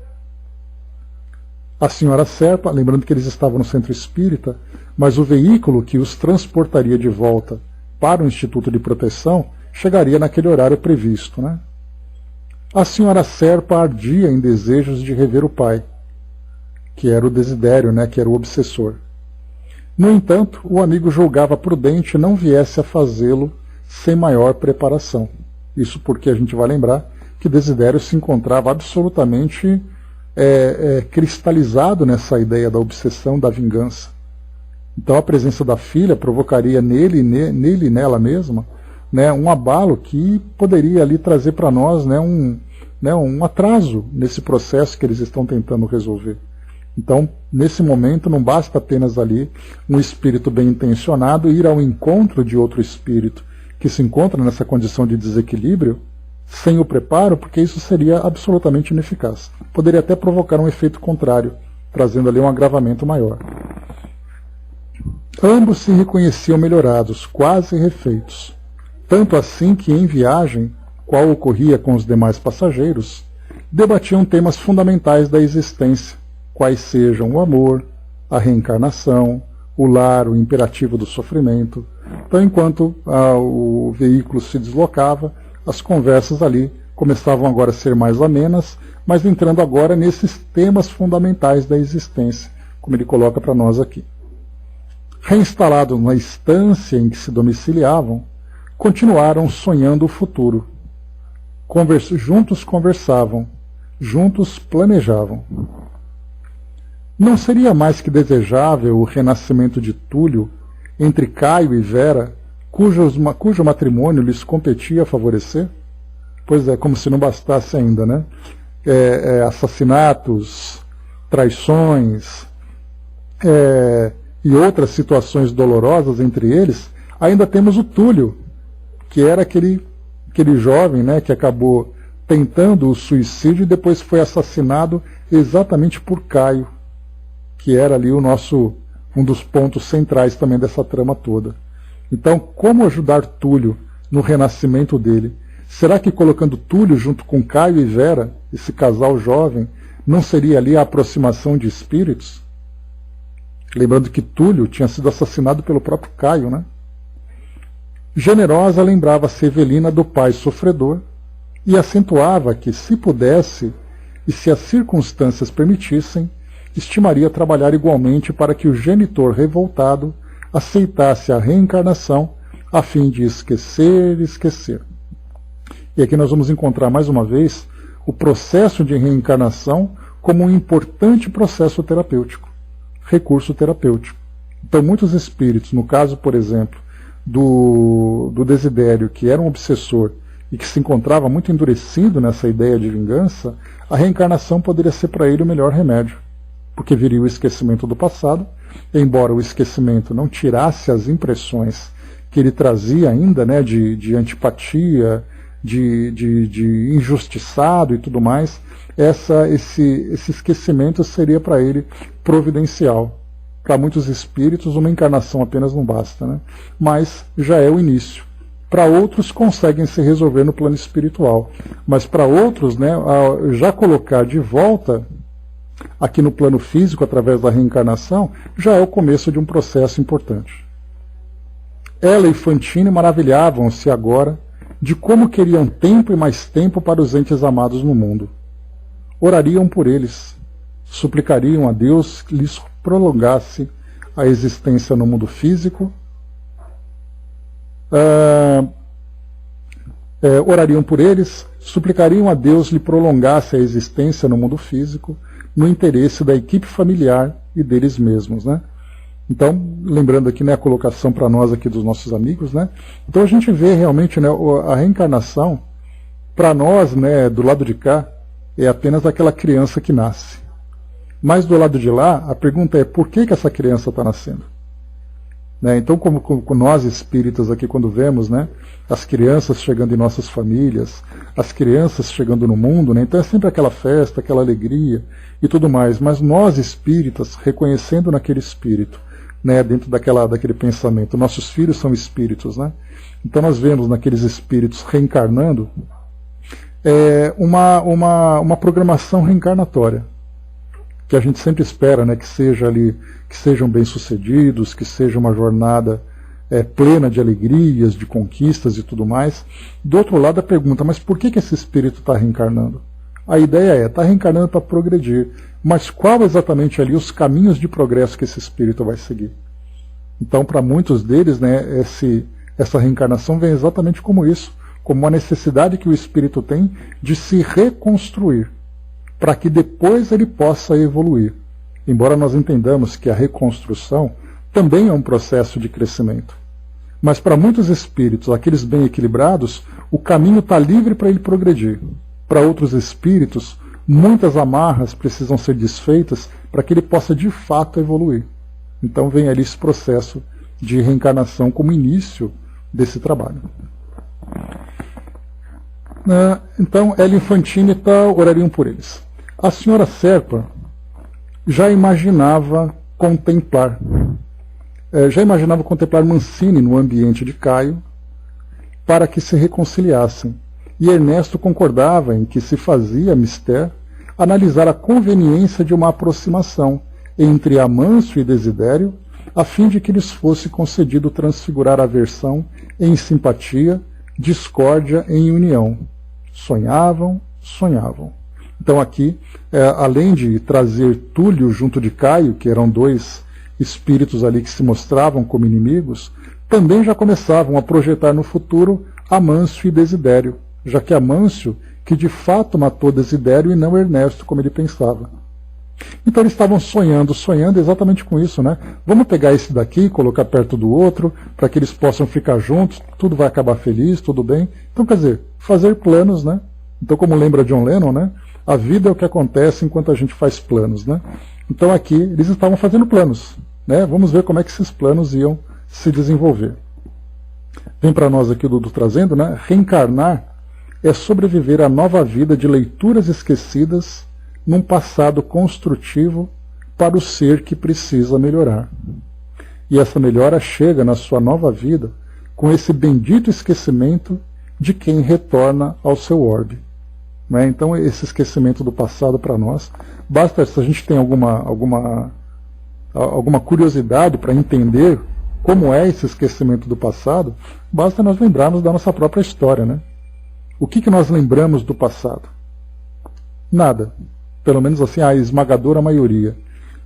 A senhora Serpa, lembrando que eles estavam no centro espírita, mas o veículo que os transportaria de volta para o Instituto de Proteção chegaria naquele horário previsto. Né? A senhora Serpa ardia em desejos de rever o pai, que era o desidério, né, que era o obsessor. No entanto, o amigo julgava prudente não viesse a fazê-lo sem maior preparação. Isso porque a gente vai lembrar que Desidério se encontrava absolutamente cristalizado nessa ideia da obsessão, da vingança. Então a presença da filha provocaria nele e nela mesma, né, um abalo que poderia ali trazer para nós, né, um atraso nesse processo que eles estão tentando resolver. Então, nesse momento, não basta apenas ali um espírito bem intencionado ir ao encontro de outro espírito que se encontra nessa condição de desequilíbrio, sem o preparo, porque isso seria absolutamente ineficaz. Poderia até provocar um efeito contrário, trazendo ali um agravamento maior. Ambos se reconheciam melhorados, quase refeitos. Tanto assim que, em viagem, qual ocorria com os demais passageiros, debatiam temas fundamentais da existência, quais sejam o amor, a reencarnação, o lar, o imperativo do sofrimento. Então, enquanto o veículo se deslocava, as conversas ali começavam agora a ser mais amenas, mas entrando agora nesses temas fundamentais da existência, como ele coloca para nós aqui. Reinstalados na estância em que se domiciliavam, continuaram sonhando o futuro. Juntos conversavam, juntos planejavam. Não seria mais que desejável o renascimento de Túlio entre Caio e Vera, cujo matrimônio lhes competia a favorecer? Pois é, como se não bastasse ainda, né? Assassinatos, traições e outras situações dolorosas entre eles, ainda temos o Túlio, que era aquele jovem, né, que acabou tentando o suicídio e depois foi assassinado exatamente por Caio, que era ali um dos pontos centrais também dessa trama toda. Então, como ajudar Túlio no renascimento dele? Será que colocando Túlio junto com Caio e Vera, esse casal jovem, não seria ali a aproximação de espíritos? Lembrando que Túlio tinha sido assassinado pelo próprio Caio, né? Generosa lembrava-se Evelina do pai sofredor e acentuava que, se pudesse e se as circunstâncias permitissem, estimaria trabalhar igualmente para que o genitor revoltado aceitasse a reencarnação a fim de esquecer. E aqui nós vamos encontrar mais uma vez o processo de reencarnação como um importante processo terapêutico, recurso terapêutico. Então muitos espíritos, no caso, por exemplo, do Desidério, que era um obsessor e que se encontrava muito endurecido nessa ideia de vingança, a reencarnação poderia ser para ele o melhor remédio, porque viria o esquecimento do passado, embora o esquecimento não tirasse as impressões que ele trazia ainda, né, de antipatia, de injustiçado e tudo mais, esse esquecimento seria para ele providencial. Para muitos espíritos, uma encarnação apenas não basta, né? Mas já é o início. Para outros, conseguem se resolver no plano espiritual. Mas para outros, né, já colocar de volta aqui no plano físico, através da reencarnação, já é o começo de um processo importante. Ela e Fantine maravilhavam-se agora de como queriam tempo e mais tempo para os entes amados no mundo. Orariam por eles, suplicariam a Deus que lhes prolongasse a existência no mundo físico, orariam por eles, suplicariam a Deus lhe prolongasse a existência no mundo físico, no interesse da equipe familiar e deles mesmos, né? Então, lembrando aqui, né, a colocação para nós aqui dos nossos amigos, né? Então a gente vê realmente, né, a reencarnação, para nós, né, do lado de cá, é apenas aquela criança que nasce. Mas do lado de lá, a pergunta é, por que essa criança está nascendo? Né? Então, como nós espíritas aqui, quando vemos, né, as crianças chegando em nossas famílias, as crianças chegando no mundo, né, então é sempre aquela festa, aquela alegria e tudo mais. Mas nós espíritas, reconhecendo naquele espírito, né, dentro daquele pensamento, nossos filhos são espíritos, né? Então nós vemos naqueles espíritos reencarnando uma programação reencarnatória, que a gente sempre espera, né, que sejam bem-sucedidos, que seja uma jornada plena de alegrias, de conquistas e tudo mais. Do outro lado, a pergunta, mas por que esse espírito está reencarnando? A ideia está reencarnando para progredir, mas qual exatamente ali os caminhos de progresso que esse espírito vai seguir? Então, para muitos deles, né, essa reencarnação vem exatamente como isso, como uma necessidade que o espírito tem de se reconstruir, para que depois ele possa evoluir. Embora nós entendamos que a reconstrução também é um processo de crescimento. Mas para muitos espíritos, aqueles bem equilibrados, o caminho está livre para ele progredir. Para outros espíritos, muitas amarras precisam ser desfeitas para que ele possa de fato evoluir. Então vem ali esse processo de reencarnação como início desse trabalho. Então, ela e Fantine orariam por eles. A senhora Serpa já imaginava contemplar Mancini no ambiente de Caio para que se reconciliassem. E Ernesto concordava em que se fazia mister analisar a conveniência de uma aproximação entre Amâncio e Desidério, a fim de que lhes fosse concedido transfigurar a aversão em simpatia, discórdia em união. Sonhavam. Então aqui, além de trazer Túlio junto de Caio, que eram dois espíritos ali que se mostravam como inimigos, também já começavam a projetar no futuro Amâncio e Desidério, já que Amâncio que de fato matou Desidério e não Ernesto, como ele pensava. Então eles estavam sonhando exatamente com isso, né? Vamos pegar esse daqui, colocar perto do outro, para que eles possam ficar juntos, tudo vai acabar feliz, tudo bem. Então, quer dizer, fazer planos, né? Então, como lembra John Lennon, né? A vida é o que acontece enquanto a gente faz planos, né? Então aqui eles estavam fazendo planos, né? Vamos ver como é que esses planos iam se desenvolver. Vem para nós aqui o Dudu trazendo, né? Reencarnar é sobreviver à nova vida de leituras esquecidas num passado construtivo para o ser que precisa melhorar. E essa melhora chega na sua nova vida com esse bendito esquecimento de quem retorna ao seu orbe. Né? Então esse esquecimento do passado para nós, basta se a gente tem alguma curiosidade para entender como é esse esquecimento do passado, basta nós lembrarmos da nossa própria história. Né? O que nós lembramos do passado? Nada. Pelo menos assim, a esmagadora maioria.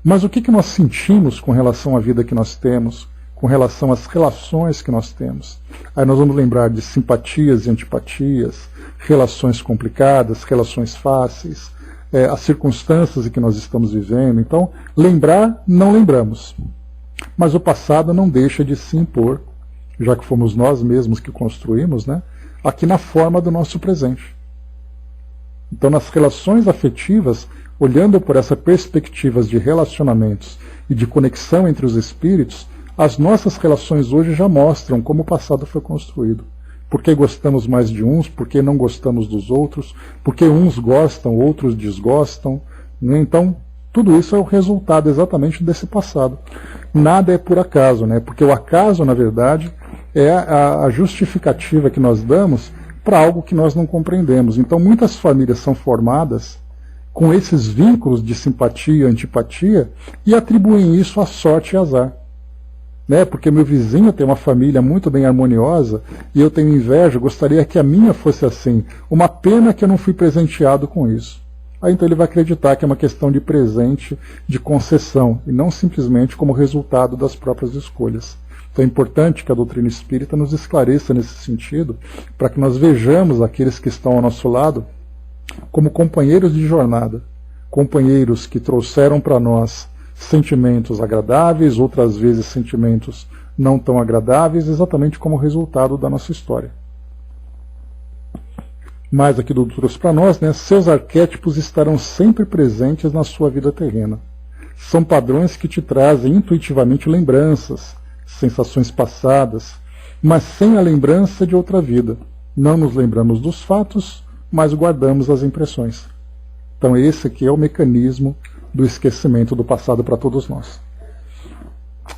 Mas o que nós sentimos com relação à vida que nós temos, com relação às relações que nós temos? Aí nós vamos lembrar de simpatias e antipatias, relações complicadas, relações fáceis, as circunstâncias em que nós estamos vivendo. Então, lembrar, não lembramos. Mas o passado não deixa de se impor, já que fomos nós mesmos que construímos, né, aqui na forma do nosso presente. Então, nas relações afetivas, olhando por essa perspectiva de relacionamentos e de conexão entre os espíritos, as nossas relações hoje já mostram como o passado foi construído. Por que gostamos mais de uns, por que não gostamos dos outros, por que uns gostam, outros desgostam. Né? Então, tudo isso é o resultado exatamente desse passado. Nada é por acaso, né? Porque o acaso, na verdade, é a justificativa que nós damos para algo que nós não compreendemos. Então, muitas famílias são formadas com esses vínculos de simpatia e antipatia e atribuem isso à sorte e azar. Né? Porque meu vizinho tem uma família muito bem harmoniosa e eu tenho inveja, gostaria que a minha fosse assim. Uma pena que eu não fui presenteado com isso. Aí então ele vai acreditar que é uma questão de presente, de concessão, e não simplesmente como resultado das próprias escolhas. Então é importante que a doutrina espírita nos esclareça nesse sentido, para que nós vejamos aqueles que estão ao nosso lado como companheiros de jornada, companheiros que trouxeram para nós sentimentos agradáveis, outras vezes sentimentos não tão agradáveis, exatamente como resultado da nossa história. Mais aqui do trouxe para nós, né? Seus arquétipos estarão sempre presentes na sua vida terrena. São padrões que te trazem intuitivamente lembranças, sensações passadas, mas sem a lembrança de outra vida. Não nos lembramos dos fatos, mas guardamos as impressões. Então esse aqui é o mecanismo do esquecimento do passado para todos nós.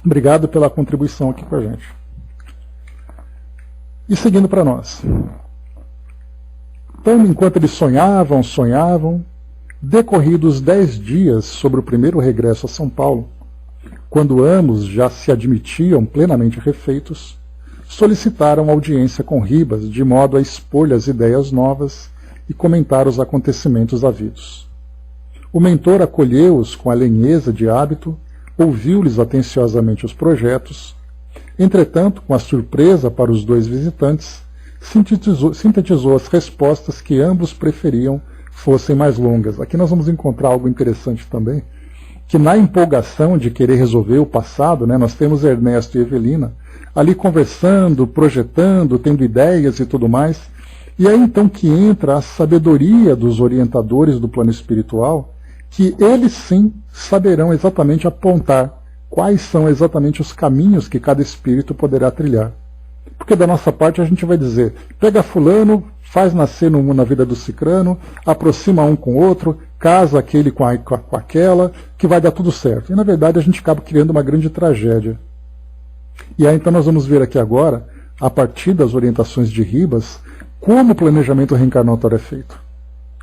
Obrigado pela contribuição aqui com a gente. E seguindo para nós. Então, enquanto eles sonhavam, decorridos 10 dias sobre o primeiro regresso a São Paulo, quando ambos já se admitiam plenamente refeitos, solicitaram audiência com Ribas, de modo a expor-lhe as ideias novas e comentar os acontecimentos havidos. O mentor acolheu-os com a lenheza de hábito, ouviu-lhes atenciosamente os projetos. Entretanto, com a surpresa para os dois visitantes, sintetizou as respostas que ambos preferiam fossem mais longas. Aqui nós vamos encontrar algo interessante também, que na empolgação de querer resolver o passado, né, nós temos Ernesto e Evelina ali conversando, projetando, tendo ideias e tudo mais, e aí então que entra a sabedoria dos orientadores do plano espiritual, que eles sim saberão exatamente apontar quais são exatamente os caminhos que cada espírito poderá trilhar. Porque da nossa parte a gente vai dizer, pega fulano, faz nascer na vida do cicrano, aproxima um com o outro, casa aquele com aquela, que vai dar tudo certo. E na verdade a gente acaba criando uma grande tragédia. E aí então nós vamos ver aqui agora, a partir das orientações de Ribas, como o planejamento reencarnatório é feito.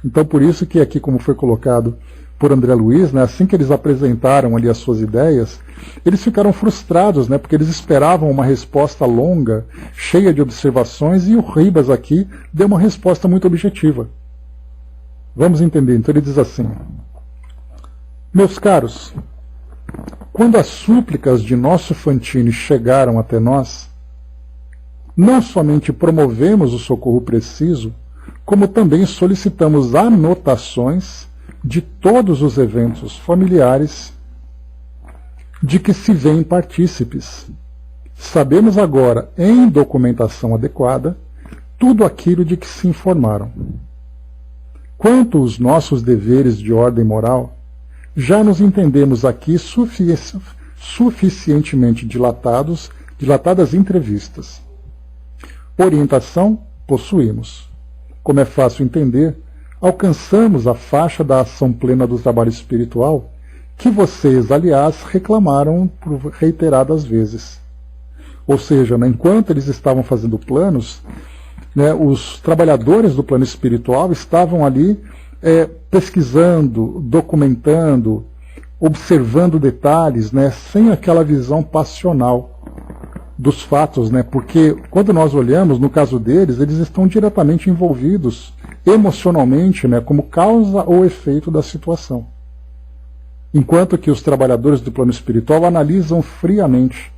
Então por isso que aqui, como foi colocado por André Luiz, né, assim que eles apresentaram ali as suas ideias, eles ficaram frustrados, né, porque eles esperavam uma resposta longa, cheia de observações, e o Ribas aqui deu uma resposta muito objetiva. Vamos entender. Então ele diz assim: meus caros, quando as súplicas de nosso Fantini chegaram até nós, não somente promovemos o socorro preciso, como também solicitamos anotações de todos os eventos familiares de que se veem partícipes. Sabemos agora, em documentação adequada, tudo aquilo de que se informaram. Quanto aos nossos deveres de ordem moral, já nos entendemos aqui suficientemente dilatadas entrevistas. Orientação, possuímos. como é fácil entender, alcançamos a faixa da ação plena do trabalho espiritual, que vocês, aliás, reclamaram por reiteradas vezes. Ou seja, enquanto eles estavam fazendo planos, os trabalhadores do plano espiritual estavam ali pesquisando, documentando, observando detalhes, sem aquela visão passional dos fatos, porque quando nós olhamos, no caso deles, eles estão diretamente envolvidos emocionalmente, como causa ou efeito da situação. Enquanto que os trabalhadores do plano espiritual analisam friamente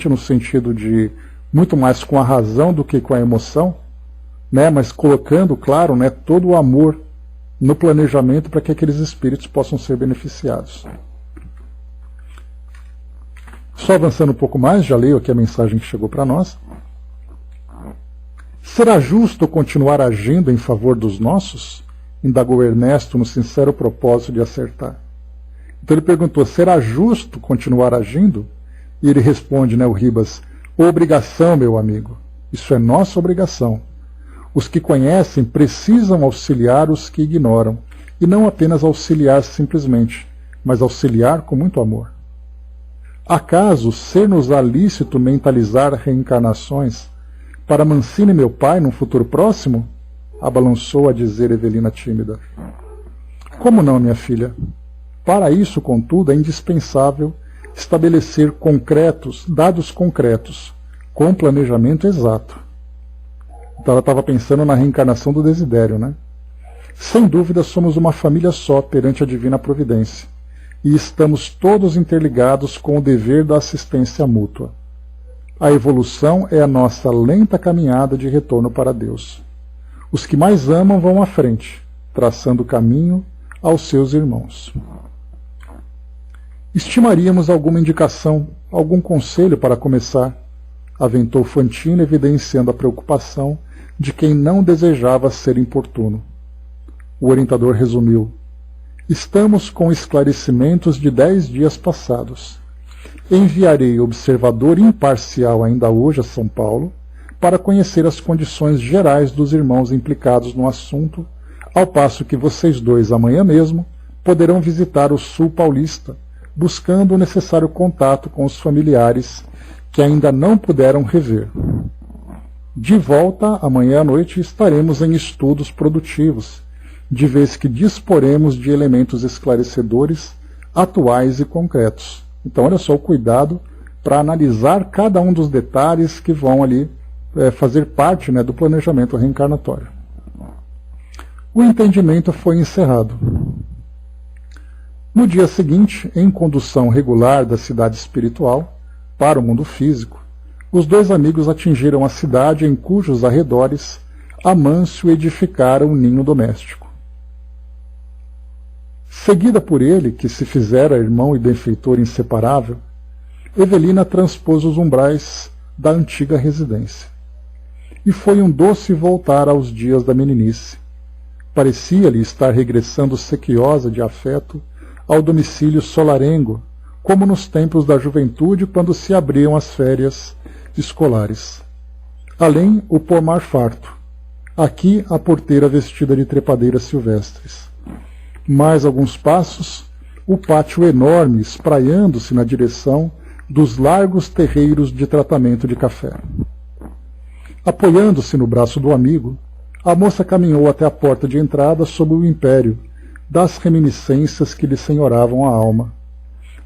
no sentido de muito mais com a razão do que com a emoção, mas colocando, claro, todo o amor no planejamento para que aqueles espíritos possam ser beneficiados. Só avançando um pouco mais, já leio aqui a mensagem que chegou para nós. Será justo continuar agindo em favor dos nossos? Indagou Ernesto no sincero propósito de acertar. Então ele perguntou, será justo continuar agindo? E ele responde, o Ribas, obrigação, meu amigo. Isso é nossa obrigação. Os que conhecem precisam auxiliar os que ignoram, e não apenas auxiliar simplesmente, mas auxiliar com muito amor. Acaso ser-nos-á lícito mentalizar reencarnações para Mancini, meu pai, num futuro próximo? Abalançou a dizer Evelina tímida. Como não, minha filha? Para isso, contudo, é indispensável estabelecer dados concretos, com planejamento exato. Então ela estava pensando na reencarnação do Desidério, Sem dúvida somos uma família só perante a divina providência, e estamos todos interligados com o dever da assistência mútua. A evolução é a nossa lenta caminhada de retorno para Deus. Os que mais amam vão à frente, traçando caminho aos seus irmãos. Estimaríamos alguma indicação, algum conselho para começar, aventou Fantino, evidenciando a preocupação de quem não desejava ser importuno. O orientador resumiu: estamos com esclarecimentos de 10 dias passados. Enviarei observador imparcial ainda hoje a São Paulo para conhecer as condições gerais dos irmãos implicados no assunto, ao passo que vocês dois, amanhã mesmo, poderão visitar o sul paulista, buscando o necessário contato com os familiares que ainda não puderam rever. De volta, amanhã à noite, estaremos em estudos produtivos, de vez que disporemos de elementos esclarecedores, atuais e concretos. Então, olha só o cuidado para analisar cada um dos detalhes que vão ali fazer parte do planejamento reencarnatório. O entendimento foi encerrado. No dia seguinte, em condução regular da cidade espiritual para o mundo físico, os dois amigos atingiram a cidade em cujos arredores Amâncio edificara um ninho doméstico. Seguida por ele, que se fizera irmão e benfeitor inseparável, Evelina transpôs os umbrais da antiga residência. E foi um doce voltar aos dias da meninice. Parecia-lhe estar regressando sequiosa de afeto ao domicílio solarengo, como nos tempos da juventude quando se abriam as férias escolares. Além, o pomar farto. Aqui, a porteira vestida de trepadeiras silvestres. Mais alguns passos, o pátio enorme espraiando-se na direção dos largos terreiros de tratamento de café. Apoiando-se no braço do amigo, a moça caminhou até a porta de entrada sob o império das reminiscências que lhe senhoravam a alma.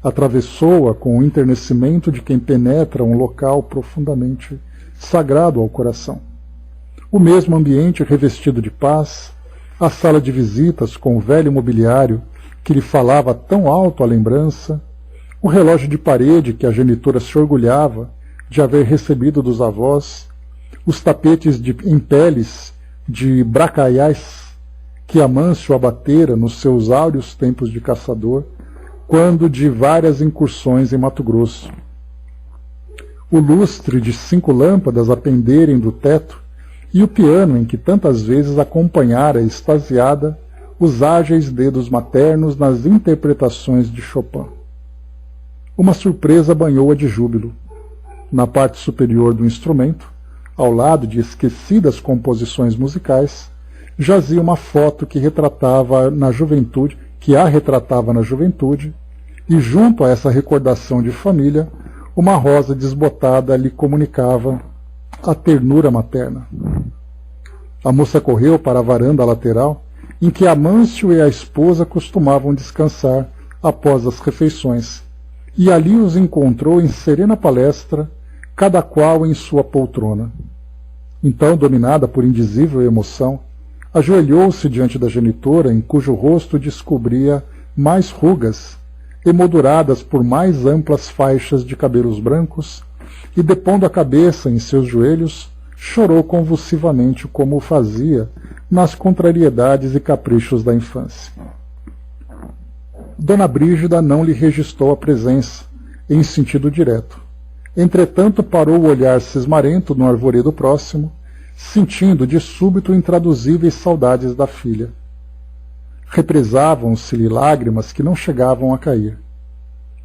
Atravessou-a com o enternecimento de quem penetra um local profundamente sagrado ao coração. O mesmo ambiente revestido de paz, a sala de visitas com o velho mobiliário que lhe falava tão alto à lembrança, o relógio de parede que a genitora se orgulhava de haver recebido dos avós, os tapetes em peles de bracaiás que Amâncio abatera nos seus áureos tempos de caçador, quando de várias incursões em Mato Grosso. O lustre de 5 lâmpadas a penderem do teto e o piano em que tantas vezes acompanhara extasiada os ágeis dedos maternos nas interpretações de Chopin. Uma surpresa banhou-a de júbilo. Na parte superior do instrumento, ao lado de esquecidas composições musicais, jazia uma foto que a retratava na juventude, e junto a essa recordação de família, uma rosa desbotada lhe comunicava a ternura materna. A moça correu para a varanda lateral, em que Amâncio e a esposa costumavam descansar após as refeições, e ali os encontrou em serena palestra, cada qual em sua poltrona. Então, dominada por indizível emoção, ajoelhou-se diante da genitora, em cujo rosto descobria mais rugas, emolduradas por mais amplas faixas de cabelos brancos, e depondo a cabeça em seus joelhos, chorou convulsivamente como o fazia nas contrariedades e caprichos da infância. Dona Brígida não lhe registrou a presença, em sentido direto. Entretanto, parou o olhar cismarento no arvoredo próximo, sentindo de súbito intraduzíveis saudades da filha. Represavam-se-lhe lágrimas que não chegavam a cair.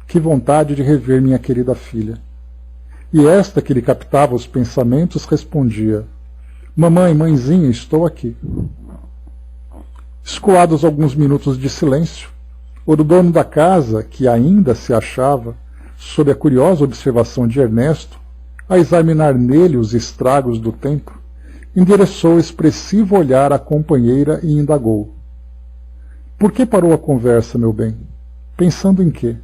Que vontade de rever minha querida filha! E esta, que lhe captava os pensamentos, respondia: Mamãe, mãezinha, estou aqui. Escoados alguns minutos de silêncio, o dono da casa, que ainda se achava, sob a curiosa observação de Ernesto, a examinar nele os estragos do tempo, endereçou expressivo olhar à companheira e indagou: Por que parou a conversa, meu bem? Pensando em quê?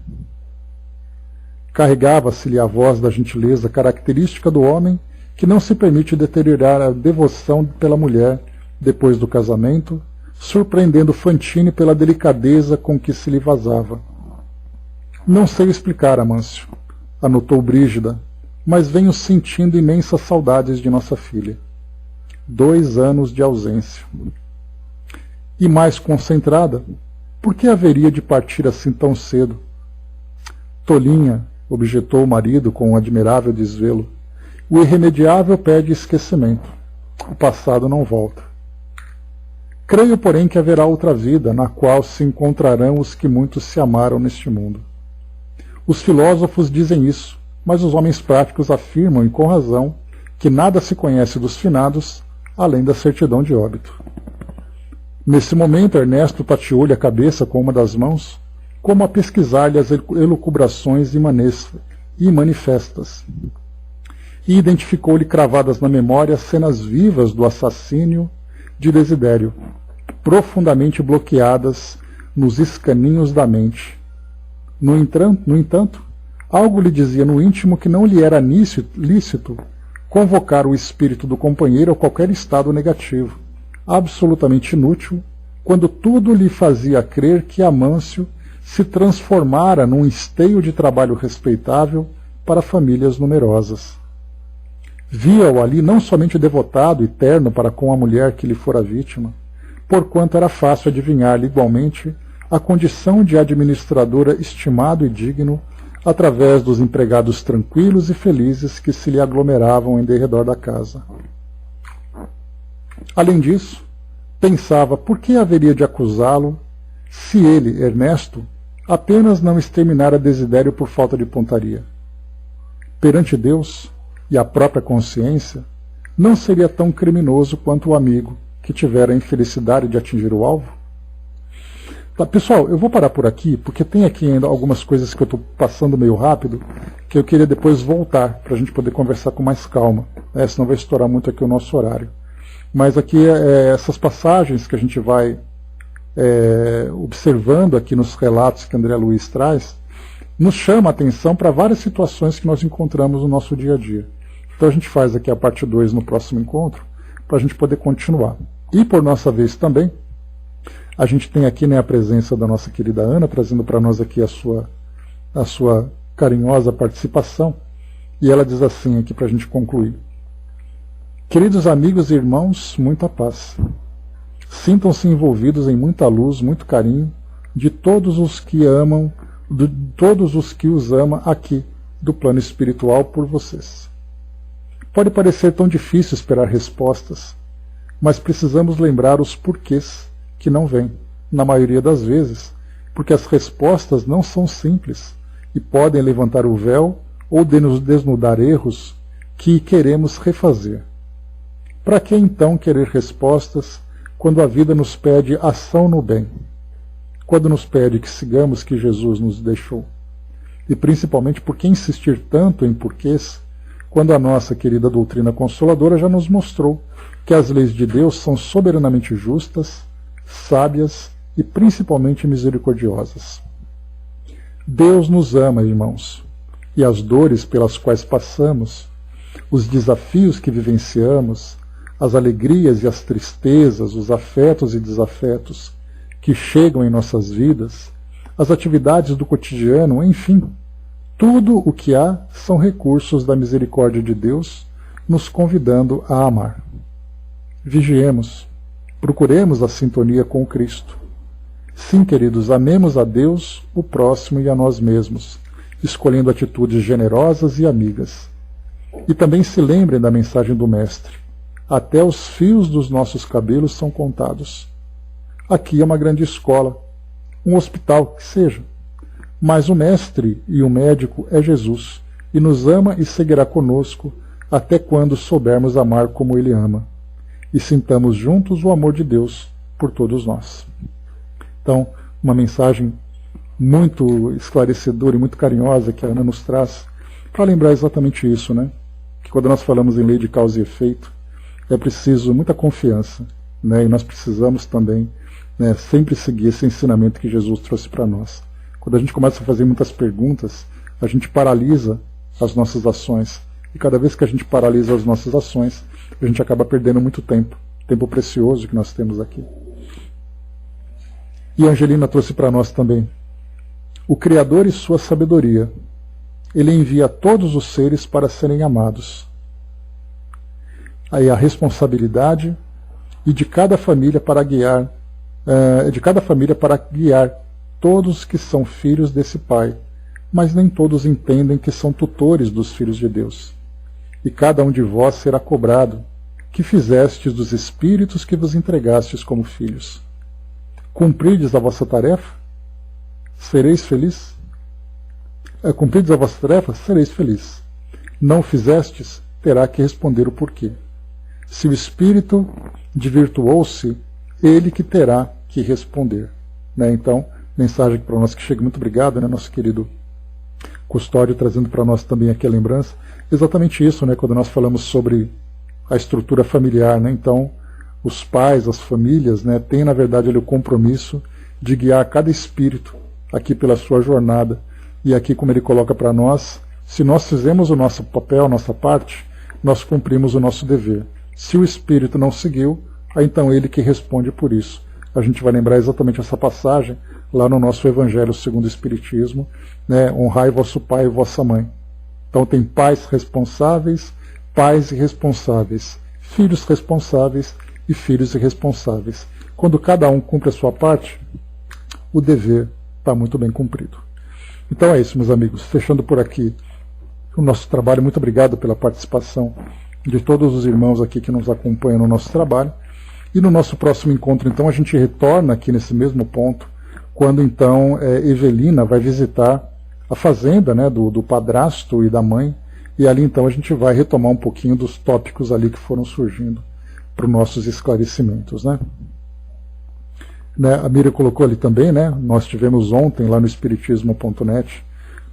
Carregava-se-lhe a voz da gentileza característica do homem que não se permite deteriorar a devoção pela mulher depois do casamento, surpreendendo Fantine pela delicadeza com que se lhe vazava. Não sei explicar, Amâncio, anotou Brígida, mas venho sentindo imensas saudades de nossa filha. 2 anos de ausência. E mais concentrada, por que haveria de partir assim tão cedo? Tolinha, objetou o marido com um admirável desvelo, o irremediável pede esquecimento. O passado não volta. Creio, porém, que haverá outra vida, na qual se encontrarão os que muito se amaram neste mundo. Os filósofos dizem isso, mas os homens práticos afirmam, e com razão, que nada se conhece dos finados, além da certidão de óbito. Nesse momento, Ernesto tateou-lhe a cabeça com uma das mãos, como a pesquisar-lhe as elucubrações e manifestas, e identificou-lhe cravadas na memória cenas vivas do assassínio de Desidério, profundamente bloqueadas nos escaninhos da mente. No entanto, algo lhe dizia no íntimo que não lhe era lícito convocar o espírito do companheiro a qualquer estado negativo, absolutamente inútil, quando tudo lhe fazia crer que Amâncio se transformara num esteio de trabalho respeitável para famílias numerosas. Via-o ali não somente devotado e terno para com a mulher que lhe fora vítima, porquanto era fácil adivinhar-lhe igualmente a condição de administradora estimado e digno através dos empregados tranquilos e felizes que se lhe aglomeravam em derredor da casa. Além disso, pensava por que haveria de acusá-lo se ele, Ernesto, apenas não exterminara Desidério por falta de pontaria. Perante Deus e a própria consciência, não seria tão criminoso quanto o amigo que tivera a infelicidade de atingir o alvo? Tá, pessoal, eu vou parar por aqui, porque tem aqui ainda algumas coisas que eu estou passando meio rápido, que eu queria depois voltar, para a gente poder conversar com mais calma, né? Senão vai estourar muito aqui o nosso horário. Mas aqui, essas passagens que a gente vai observando aqui nos relatos que André Luiz traz, nos chama a atenção para várias situações que nós encontramos no nosso dia a dia. Então a gente faz aqui a parte 2 no próximo encontro, para a gente poder continuar. E por nossa vez também, a gente tem aqui, né, a presença da nossa querida Ana, trazendo para nós aqui a sua carinhosa participação, e ela diz assim aqui para a gente concluir: Queridos amigos e irmãos, muita paz. Sintam-se envolvidos em muita luz, muito carinho, de todos os que amam, de todos os que os ama aqui, do plano espiritual, por vocês. Pode parecer tão difícil esperar respostas, mas precisamos lembrar os porquês que não vêm, na maioria das vezes, porque as respostas não são simples e podem levantar o véu ou nos desnudar erros que queremos refazer. Para que então querer respostas quando a vida nos pede ação no bem? Quando nos pede que sigamos que Jesus nos deixou? E principalmente por que insistir tanto em porquês, quando a nossa querida doutrina consoladora já nos mostrou que as leis de Deus são soberanamente justas, sábias e principalmente misericordiosas. Deus nos ama, irmãos, e as dores pelas quais passamos, os desafios que vivenciamos, as alegrias e as tristezas, os afetos e desafetos que chegam em nossas vidas, as atividades do cotidiano, enfim, tudo o que há são recursos da misericórdia de Deus nos convidando a amar. Vigiemos, procuremos a sintonia com o Cristo. Sim, queridos, amemos a Deus, o próximo e a nós mesmos, escolhendo atitudes generosas e amigas. E também se lembrem da mensagem do Mestre: até os fios dos nossos cabelos são contados. Aqui é uma grande escola, um hospital que seja, mas o Mestre e o médico é Jesus, e nos ama e seguirá conosco até quando soubermos amar como Ele ama, e sintamos juntos o amor de Deus por todos nós. Então, uma mensagem muito esclarecedora e muito carinhosa que a Ana nos traz para lembrar exatamente isso, né? Que quando nós falamos em lei de causa e efeito, é preciso muita confiança, né? E nós precisamos também, né, sempre seguir esse ensinamento que Jesus trouxe para nós. Quando a gente começa a fazer muitas perguntas, a gente paralisa as nossas ações. E cada vez que a gente paralisa as nossas ações, a gente acaba perdendo muito tempo, tempo precioso que nós temos aqui. E a Angelina trouxe para nós também o Criador e sua sabedoria. Ele envia todos os seres para serem amados. Aí a responsabilidade e de cada família para guiar todos que são filhos desse Pai, mas nem todos entendem que são tutores dos filhos de Deus. E cada um de vós será cobrado, que fizestes dos espíritos que vos entregastes como filhos. Cumprides a vossa tarefa? Sereis feliz? Cumprides a vossa tarefa? Sereis feliz. Não fizestes? Terá que responder o porquê. Se o espírito desvirtuou-se, ele que terá que responder. Né? Então, mensagem para nós que chega. Muito obrigado, né, nosso querido Custódio, trazendo para nós também aqui a lembrança. Exatamente isso, né, quando nós falamos sobre a estrutura familiar. Né? Então, os pais, as famílias, né, têm, na verdade, ali, o compromisso de guiar cada espírito aqui pela sua jornada. E aqui, como ele coloca para nós, se nós fizemos o nosso papel, a nossa parte, nós cumprimos o nosso dever. Se o espírito não seguiu, aí então ele que responde por isso. A gente vai lembrar exatamente essa passagem lá no nosso Evangelho segundo o Espiritismo, né? Honrai vosso pai e vossa mãe. Então tem pais responsáveis, pais irresponsáveis, filhos responsáveis e filhos irresponsáveis. Quando cada um cumpre a sua parte, o dever está muito bem cumprido. Então é isso, meus amigos. Fechando por aqui o nosso trabalho. Muito obrigado pela participação de todos os irmãos aqui que nos acompanham no nosso trabalho. E no nosso próximo encontro, então, a gente retorna aqui nesse mesmo ponto, quando então Evelina vai visitar a fazenda, né, do padrasto e da mãe, e ali então a gente vai retomar um pouquinho dos tópicos ali que foram surgindo para os nossos esclarecimentos. Né? A Miriam colocou ali também, né, nós tivemos ontem lá no espiritismo.net,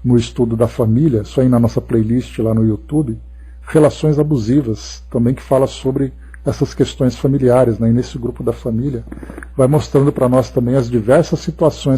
no estudo da família, só aí na nossa playlist lá no YouTube, relações abusivas, também que fala sobre essas questões familiares, né? E nesse grupo da família vai mostrando para nós também as diversas situações